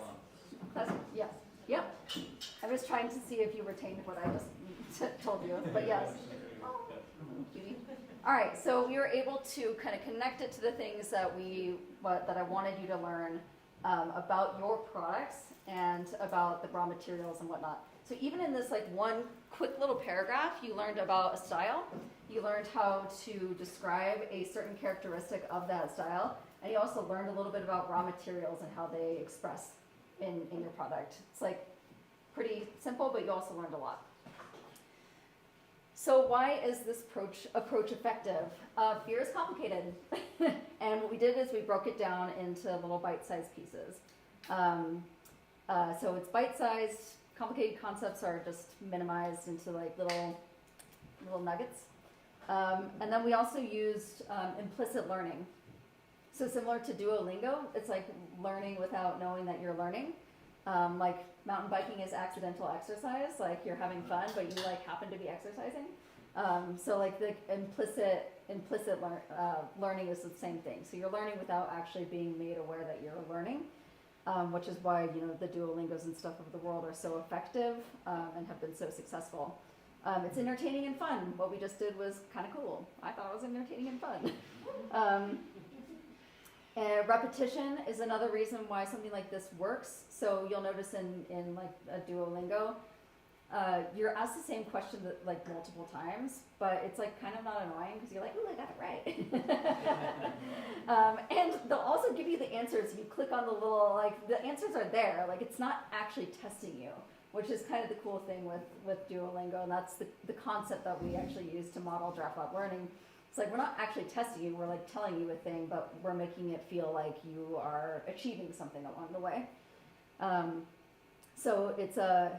Yes. Yep. I was trying to see if you retained what I just told you, but yes. Oh, cutie. All right, so we were able to kind of connect it to the things that that I wanted you to learn about your products and about the raw materials and whatnot. So even in this like one quick little paragraph, you learned about a style. You learned how to describe a certain characteristic of that style. And you also learned a little bit about raw materials and how they express in your product. It's like pretty simple, but you also learned a lot. So why is this approach effective? Beer is complicated. And what we did is we broke it down into little bite-sized pieces. So it's bite-sized. Complicated concepts are just minimized into like little nuggets. And then we also used implicit learning. So similar to Duolingo, it's like learning without knowing that you're learning. Like mountain biking is accidental exercise, like you're having fun, but you like happen to be exercising. So like the implicit learning is the same thing. So you're learning without actually being made aware that you're learning, which is why the Duolingos and stuff of the world are so effective and have been so successful. It's entertaining and fun. What we just did was kind of cool. I thought it was entertaining and fun. Repetition is another reason why something like this works. So you'll notice in like a Duolingo, you're asked the same question like multiple times, but it's like kind of not annoying because you're like, ooh, I got it right. And they'll also give you the answers. You click on the little, like the answers are there. Like it's not actually testing you, which is kind of the cool thing with Duolingo. And that's the concept that we actually use to model draft lab learning. It's like we're not actually testing you, we're like telling you a thing, but we're making it feel like you are achieving something along the way. So it's the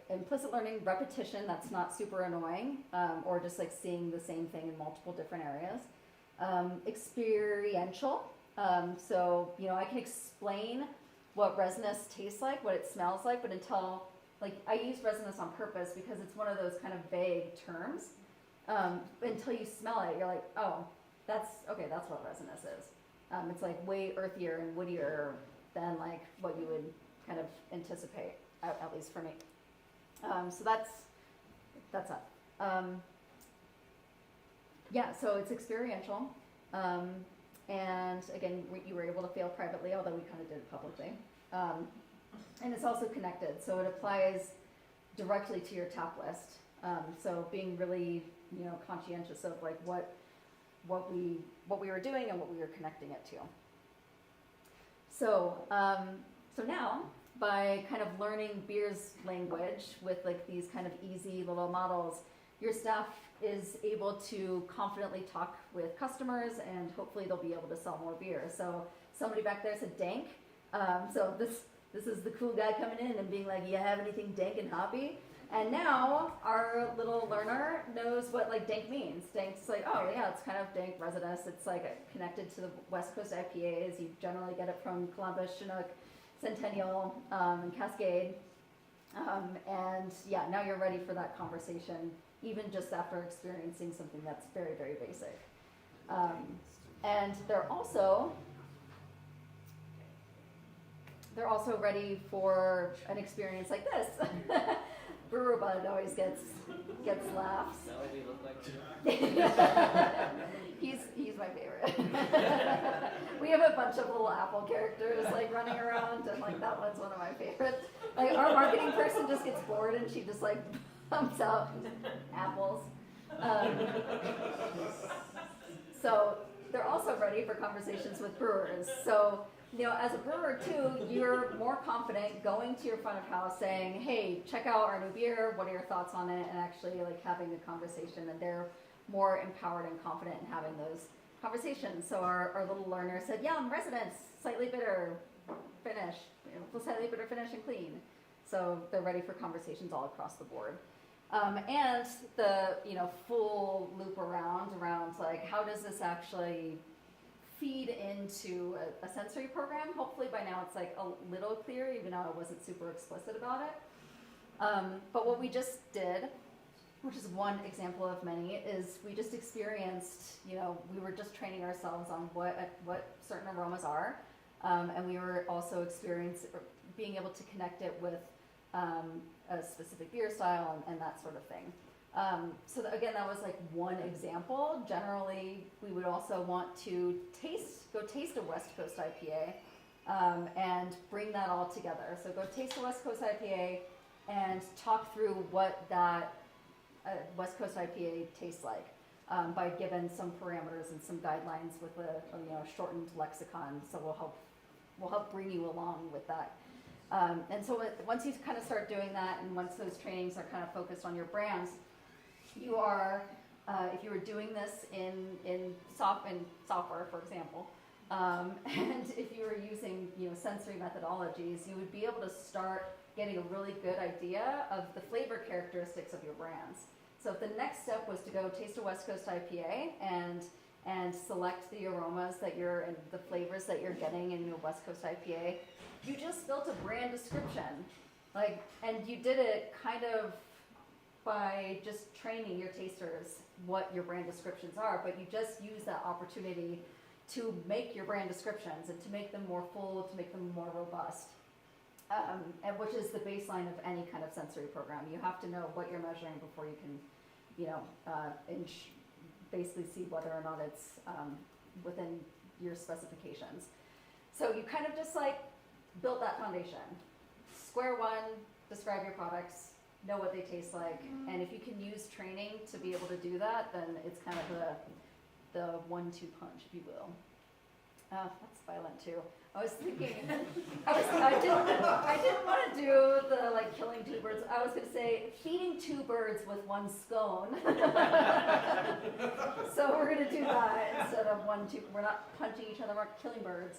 implicit learning repetition that's not super annoying, or just like seeing the same thing in multiple different areas. Experiential, so I can explain what resinous tastes like, what it smells like, but until I use resinous on purpose because it's one of those kind of vague terms. Until you smell it, you're like, oh, that's what resinous is. It's like way earthier and woodier than like what you would kind of anticipate, at least for me. So that's it. So it's experiential. And again, you were able to fail privately, although we kind of did it publicly. And it's also connected, so it applies directly to your tap list. So being really conscientious of like what we were doing and what we were connecting it to. So now by kind of learning beer's language with like these kind of easy little models, your staff is able to confidently talk with customers and hopefully they'll be able to sell more beer. So somebody back there said dank. So this is the cool guy coming in and being like, you have anything dank and hoppy? And now our little learner knows what like dank means. Dank's like, oh yeah, it's kind of dank resinous. It's like connected to the West Coast IPAs. You generally get it from Columbus, Chinook, Centennial, and Cascade. And yeah, now you're ready for that conversation, even just after experiencing something that's very, very basic. And they're also ready for an experience like this. Brewer Bud always gets laughs. Is that what we look like? He's my favorite. We have a bunch of little Apple characters like running around, and like that one's one of my favorites. Like our marketing person just gets bored and she just like pumps out apples. So they're also ready for conversations with brewers. So, you know, as a brewer too, you're more confident going to your front of house saying, hey, check out our new beer, what are your thoughts on it, and actually like having a conversation, and they're more empowered and confident in having those conversations. So our little learner said, yeah, I'm residents, slightly bitter, finish, slightly bitter, finish, and clean. So they're ready for conversations all across the board. And the full loop around like how does this actually feed into a sensory program? Hopefully by now it's like a little clear, even though I wasn't super explicit about it. But what we just did, which is one example of many, is we just experienced, we were just training ourselves on what certain aromas are, and we were also being able to connect it with a specific beer style and that sort of thing. So again, that was like one example. Generally, we would also want to go taste a West Coast IPA and bring that all together. So go taste a West Coast IPA and talk through what that West Coast IPA tastes like by given some parameters and some guidelines with a shortened lexicon. So we'll help bring you along with that. And so once you kind of start doing that, and once those trainings are kind of focused on your brands, you are, if you were doing this in software, for example, and if you were using sensory methodologies, you would be able to start getting a really good idea of the flavor characteristics of your brands. So if the next step was to go taste a West Coast IPA and select the aromas and the flavors that you're getting in your West Coast IPA, you just built a brand description, and you did it kind of by just training your tasters what your brand descriptions are, but you just use that opportunity to make your brand descriptions and to make them more full, to make them more robust, and which is the baseline of any kind of sensory program. You have to know what you're measuring before you can, basically see whether or not it's within your specifications. So you kind of just build that foundation. Square one, describe your products, know what they taste like, and if you can use training to be able to do that, then it's kind of the 1-2 punch, if you will. That's violent too. I was thinking, I didn't want to do the killing two birds. I was going to say feeding two birds with one scone. So we're going to do that instead of 1-2. We're not punching each other, we're killing birds.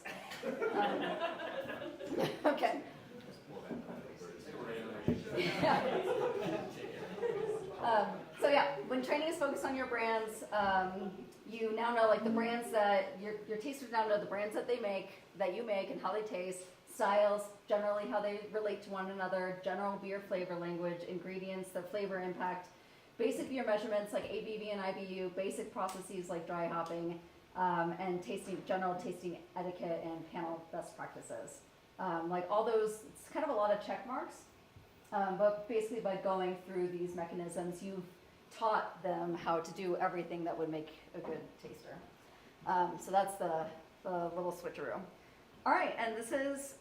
Okay. So yeah, when training is focused on your brands, you now know the brands that your tasters now know the brands that you make and how they taste, styles, generally how they relate to one another, general beer flavor language, ingredients, their flavor impact, basic beer measurements like ABV and IBU, basic processes like dry hopping, and general tasting etiquette and panel best practices. All those, it's kind of a lot of check marks, but basically by going through these mechanisms, you've taught them how to do everything that would make a good taster. So that's the little switcheroo. All right, and this is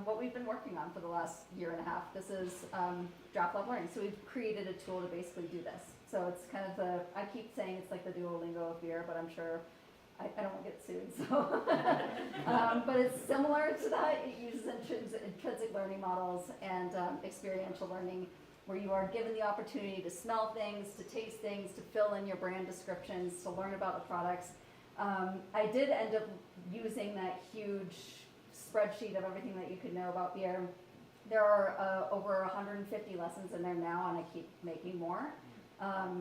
what we've been working on for the last year and a half. This is Draft Lab Learning. So we've created a tool to basically do this. So it's kind of I keep saying it's like the Duolingo of beer, but I'm sure I don't want to get sued. So, but it's similar to that. It uses intrinsic learning models and experiential learning, where you are given the opportunity to smell things, to taste things, to fill in your brand descriptions, to learn about the products. I did end up using that huge spreadsheet of everything that you could know about beer. There are over 150 lessons in there now, and I keep making more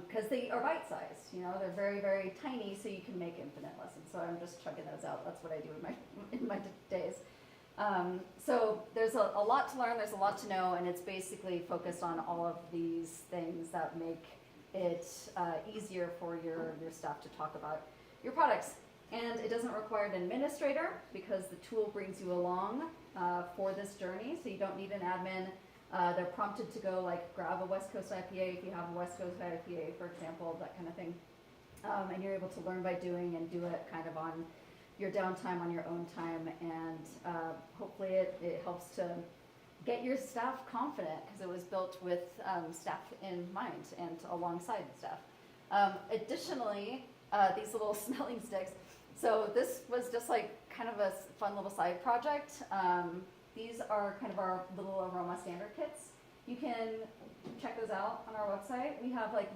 because they are bite-sized. You know, they're very, very tiny, so you can make infinite lessons. So I'm just chugging those out. That's what I do in my days. So there's a lot to learn. There's a lot to know, and it's basically focused on all of these things that make it easier for your staff to talk about your products. And it doesn't require an administrator because the tool brings you along for this journey, so you don't need an admin. They're prompted to go like grab a West Coast IPA if you have a West Coast IPA, for example, that kind of thing. And you're able to learn by doing and do it kind of on your downtime, on your own time, and hopefully it helps to get your staff confident because it was built with staff in mind and alongside staff. Additionally, these little smelling sticks. So this was just like kind of a fun little side project. These are kind of our little aroma standard kits. You can check those out on our website. We have like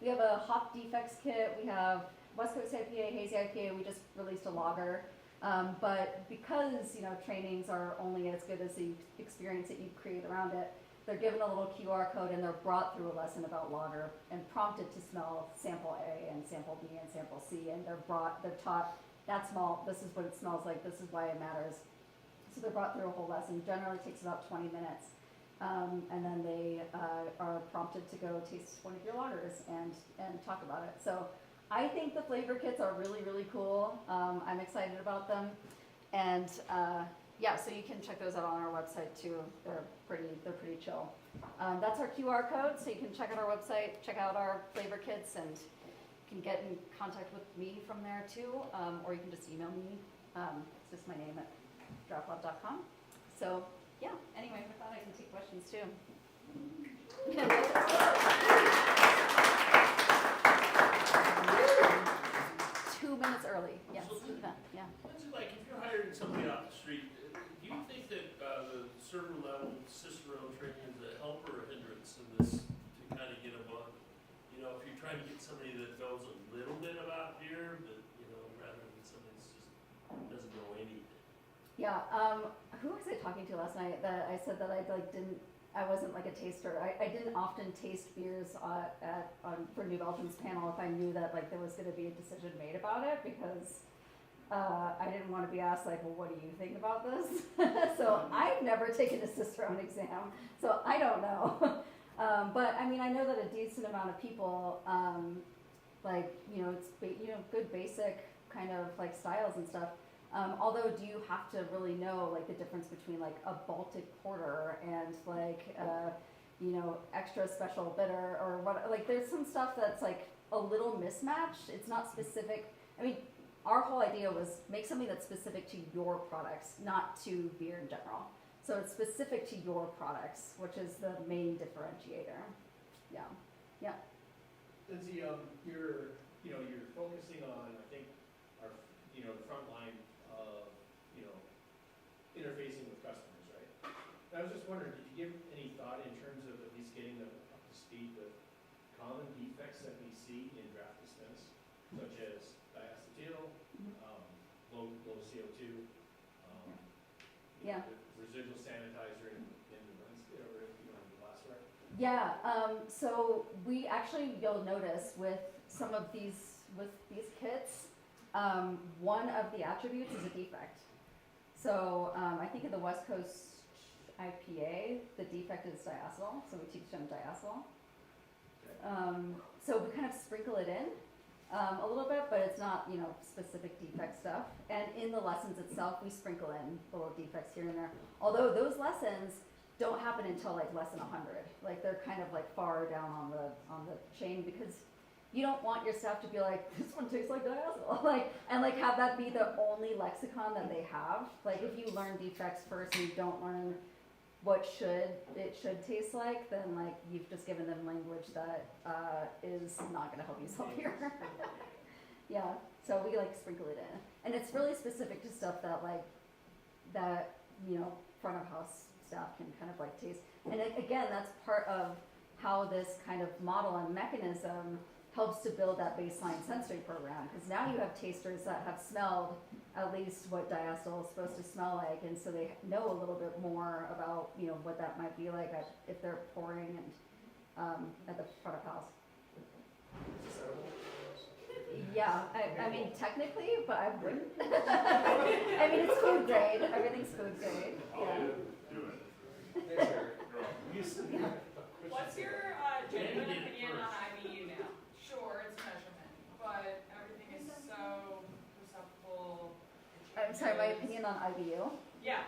we have a hop defects kit. We have West Coast IPA, Hazy IPA. We just released a lager. But because, you know, trainings are only as good as the experience that you create around it, they're given a little QR code and they're brought through a lesson about lager and prompted to smell sample A and sample B and sample C, and they're taught that malt, this is what it smells like, this is why it matters. So they're brought through a whole lesson. Generally takes about 20 minutes. And then they are prompted to go taste one of your lagers and talk about it. So I think the flavor kits are really, really cool. I'm excited about them. And yeah, so you can check those out on our website too. They're pretty chill. That's our QR code, so you can check out our website, check out our flavor kits, and you can get in contact with me from there too, or you can just email me. It's just my name at draftlab.com. So yeah, anyway, with that I can take questions too. 2 minutes early, yes. Yeah. What's it like if you're hiring somebody off the street? Do you think that the server level Cicero training is a help or a hindrance in this to kind of get them on? You know, if you're trying to get somebody that knows a little bit about beer, but you know, rather than somebody that just doesn't know anything. Yeah. Who was I talking to last night that I said that I wasn't like a taster. I didn't often taste beers for New Belgium's panel if I knew that like there was going to be a decision made about it, because I didn't want to be asked like, well, what do you think about this? So I've never taken a Cicerone exam, so I don't know. But I mean, I know that a decent amount of people, like, you know, it's good basic kind of like styles and stuff. Although, do you have to really know like the difference between like a Baltic porter and like you know, extra special bitter or what? Like, there's some stuff that's like a little mismatched. It's not specific. I mean, our whole idea was make something that's specific to your products, not to beer in general. So it's specific to your products, which is the main differentiator. Yeah. Yeah. Lindsay, you're focusing on, I think, the front line of, interfacing with customers, right? And I was just wondering, did you give any thought in terms of at least getting them up to speed with common defects that we see in draft dispense, such as diacetyl, low CO2, Yeah. residual sanitizer in the glassware? Yeah, so we actually, you'll notice with some of these kits, one of the attributes is a defect. So I think in the West Coast IPA, the defect is diacetyl, so we teach them diacetyl. So we kind of sprinkle it in a little bit, but it's not, specific defect stuff. And in the lessons itself, we sprinkle in little defects here and there. Although those lessons don't happen until like less than 100. Like, they're kind of like far down on the chain, because you don't want your staff to be like, this one tastes like diacetyl, and have that be the only lexicon that they have. Like, if you learn defects first and you don't learn what it should taste like, then like you've just given them language that is not going to help you sell beer. Yeah, so we like sprinkle it in, and it's really specific to stuff that front of house staff can kind of like taste. And again, that's part of how this kind of model and mechanism helps to build that baseline sensory program, because now you have tasters that have smelled at least what diacetyl is supposed to smell like, and so they know a little bit more about, you know, what that might be like if they're pouring and at the front of house. Yeah, I mean technically, but I wouldn't. I mean it's food grade. Everything's food grade. Yeah. What's your genuine opinion on IBU now? Sure, it's measurement, but everything is so perceptible. I'm sorry, my opinion on IBU. Yeah.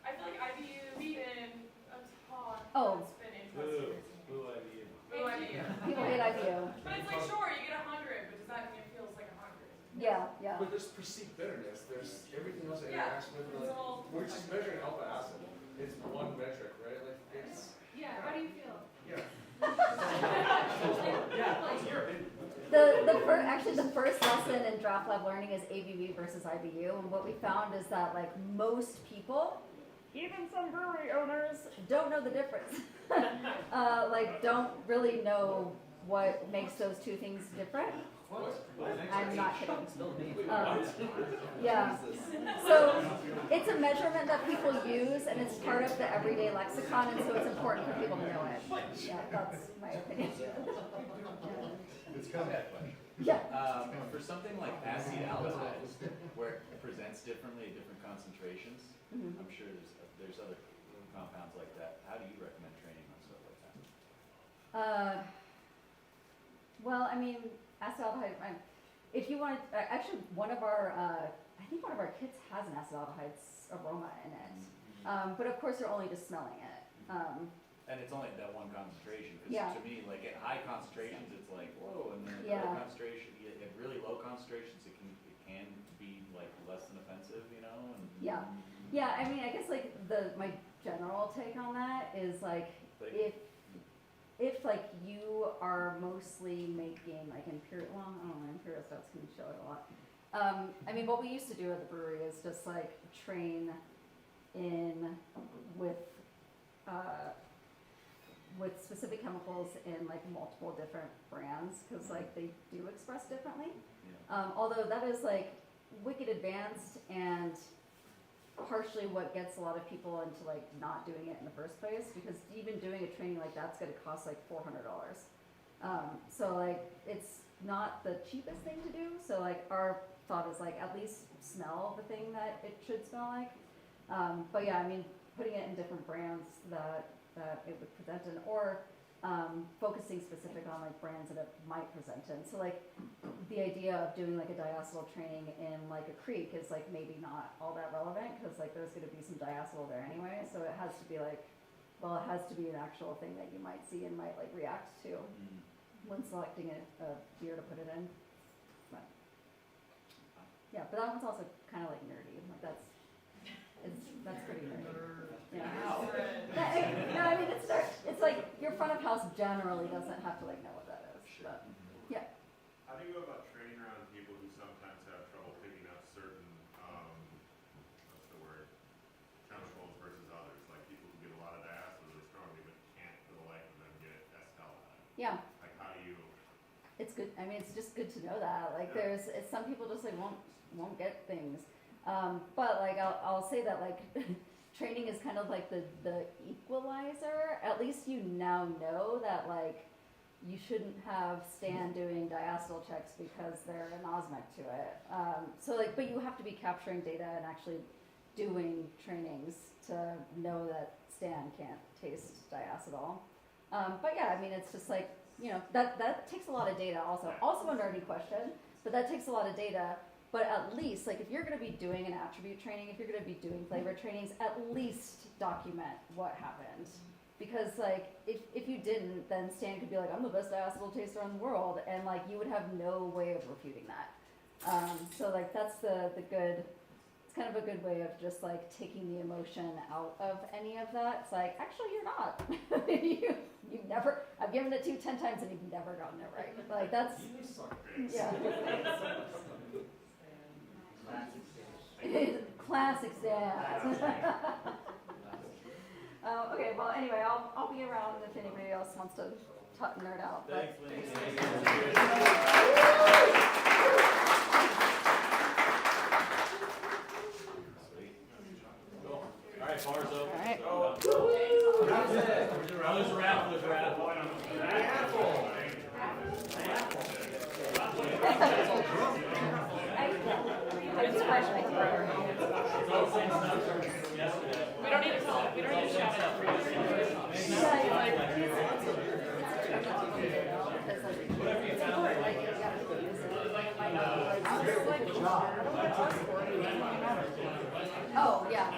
I feel like IBU's been a talk Oh. that's been interesting. Boo IBU. Boo IBU. People hate IBU. But it's like, sure, you get 100, but does that mean it feels like 100? Yeah, yeah. But there's perceived bitterness, there's everything else that Yeah, interacts with, it's like, all- we're just measuring alpha acid. It's one metric, right? Like, it's, Yeah, how do you feel? yeah. The first lesson in draft lab learning is ABV versus IBU, and what we found is that like most people, even some brewery owners, don't know the difference. Like don't really know what makes those two things different. I'm not kidding. Yeah. So it's a measurement that people use, and it's part of the everyday lexicon, and so it's important for people to know it. Yeah, that's my opinion. It's kind of a question. Yeah. For something like acetaldehyde, where it presents differently at different concentrations, Mhm. I'm sure there's other compounds like that. How do you recommend training on stuff like that? Well, I mean, acetaldehyde. If you want, actually, one of our, I think one of our kits has an acetaldehyde aroma in it. But of course, you're only just smelling it. And it's only that one concentration, because Yeah. to me, like at high concentrations, it's like, whoa, and then at low concentration, at really low concentrations, it can be like less than offensive, you know? And, Yeah. Yeah, I mean, I guess like my general take on that is like if like you are mostly making like imperial, well, I don't know, imperial stuffs can show it a lot. I mean, what we used to do at the brewery is just like train in with specific chemicals in like multiple different brands, because like they do express differently. Although that is like wicked advanced and partially what gets a lot of people into like not doing it in the first place, because even doing a training like that's going to cost like $400. So like it's not the cheapest thing to do. So like our thought is like at least smell the thing that it should smell like. But yeah, I mean putting it in different brands that it would present in, or focusing specific on like brands that it might present in. So like the idea of doing like a diacetyl training in like a creek is like maybe not all that relevant, because like there's going to be some diacetyl there anyway. So it has to be like, well, it has to be an actual thing that you might see and might like react to when selecting a beer to put it in. But yeah, but that one's also kind of like nerdy. Like that's pretty nerdy. Yeah. Wow. No, I mean it's like your front of house generally doesn't have to like know what that is. But yeah. How do you go about training around people who sometimes have trouble picking up certain, what's the word, chemicals versus others? Like people who get a lot of diacetyl really strongly, but can't for the life of them get acetaldehyde. Yeah. Like how do you? It's good. I mean, it's just good to know that. Like, some people just like won't get things. But like, I'll say that like, training is kind of like the equalizer. At least you now know that like, you shouldn't have Stan doing diacetyl checks because they're anosmic to it. So like, but you have to be capturing data and actually doing trainings to know that Stan can't taste diacetyl. But yeah, I mean, it's just like, you know, that takes a lot of data also. Also a nerdy question, but that takes a lot of data. But at least, like, if you're going to be doing an attribute training, if you're going to be doing flavor trainings, at least document what happened. Because, like, if you didn't, then Stan could be like, I'm the best diacetyl taster in the world, and, like, you would have no way of refuting that. So, like, that's the good, it's kind of a good way of just, like, taking the emotion out of any of that. It's like, actually, you're not. You've never, I've given it to you 10 times, and you've never gotten it right. Like, that's, yeah. Classic Stan. Okay, well, anyway, I'll be around if anybody else wants to nerd out. But Thanks, Cool. All right, bars open. all right. There's a raffle. There's a raffle. I just brushed my teeth. It's all the same stuff from yesterday. We don't need to tell it. We don't need to shout it. Oh, yeah.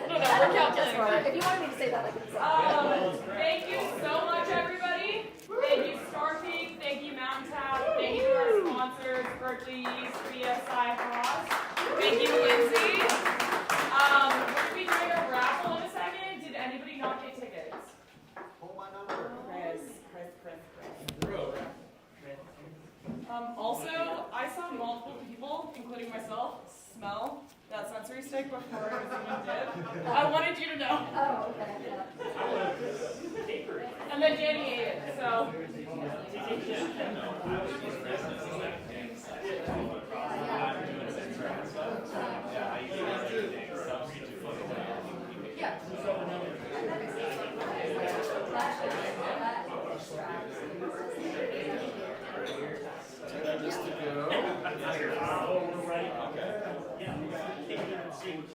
No, we're calculating. If you wanted me to say that, I could say that. Thank you so much, everybody. Thank you, Star Peak. Thank you, Mountain Tap. Thank you to our sponsors, Berkeley East, BSI Frost. Thank you, Lindsay. We're going to be doing a raffle in a second. Did anybody not get tickets? Also, I saw multiple people, including myself, smell that sensory stick before it was even did. I wanted you to know. Oh, okay. Yeah. And then Danny ate it, so.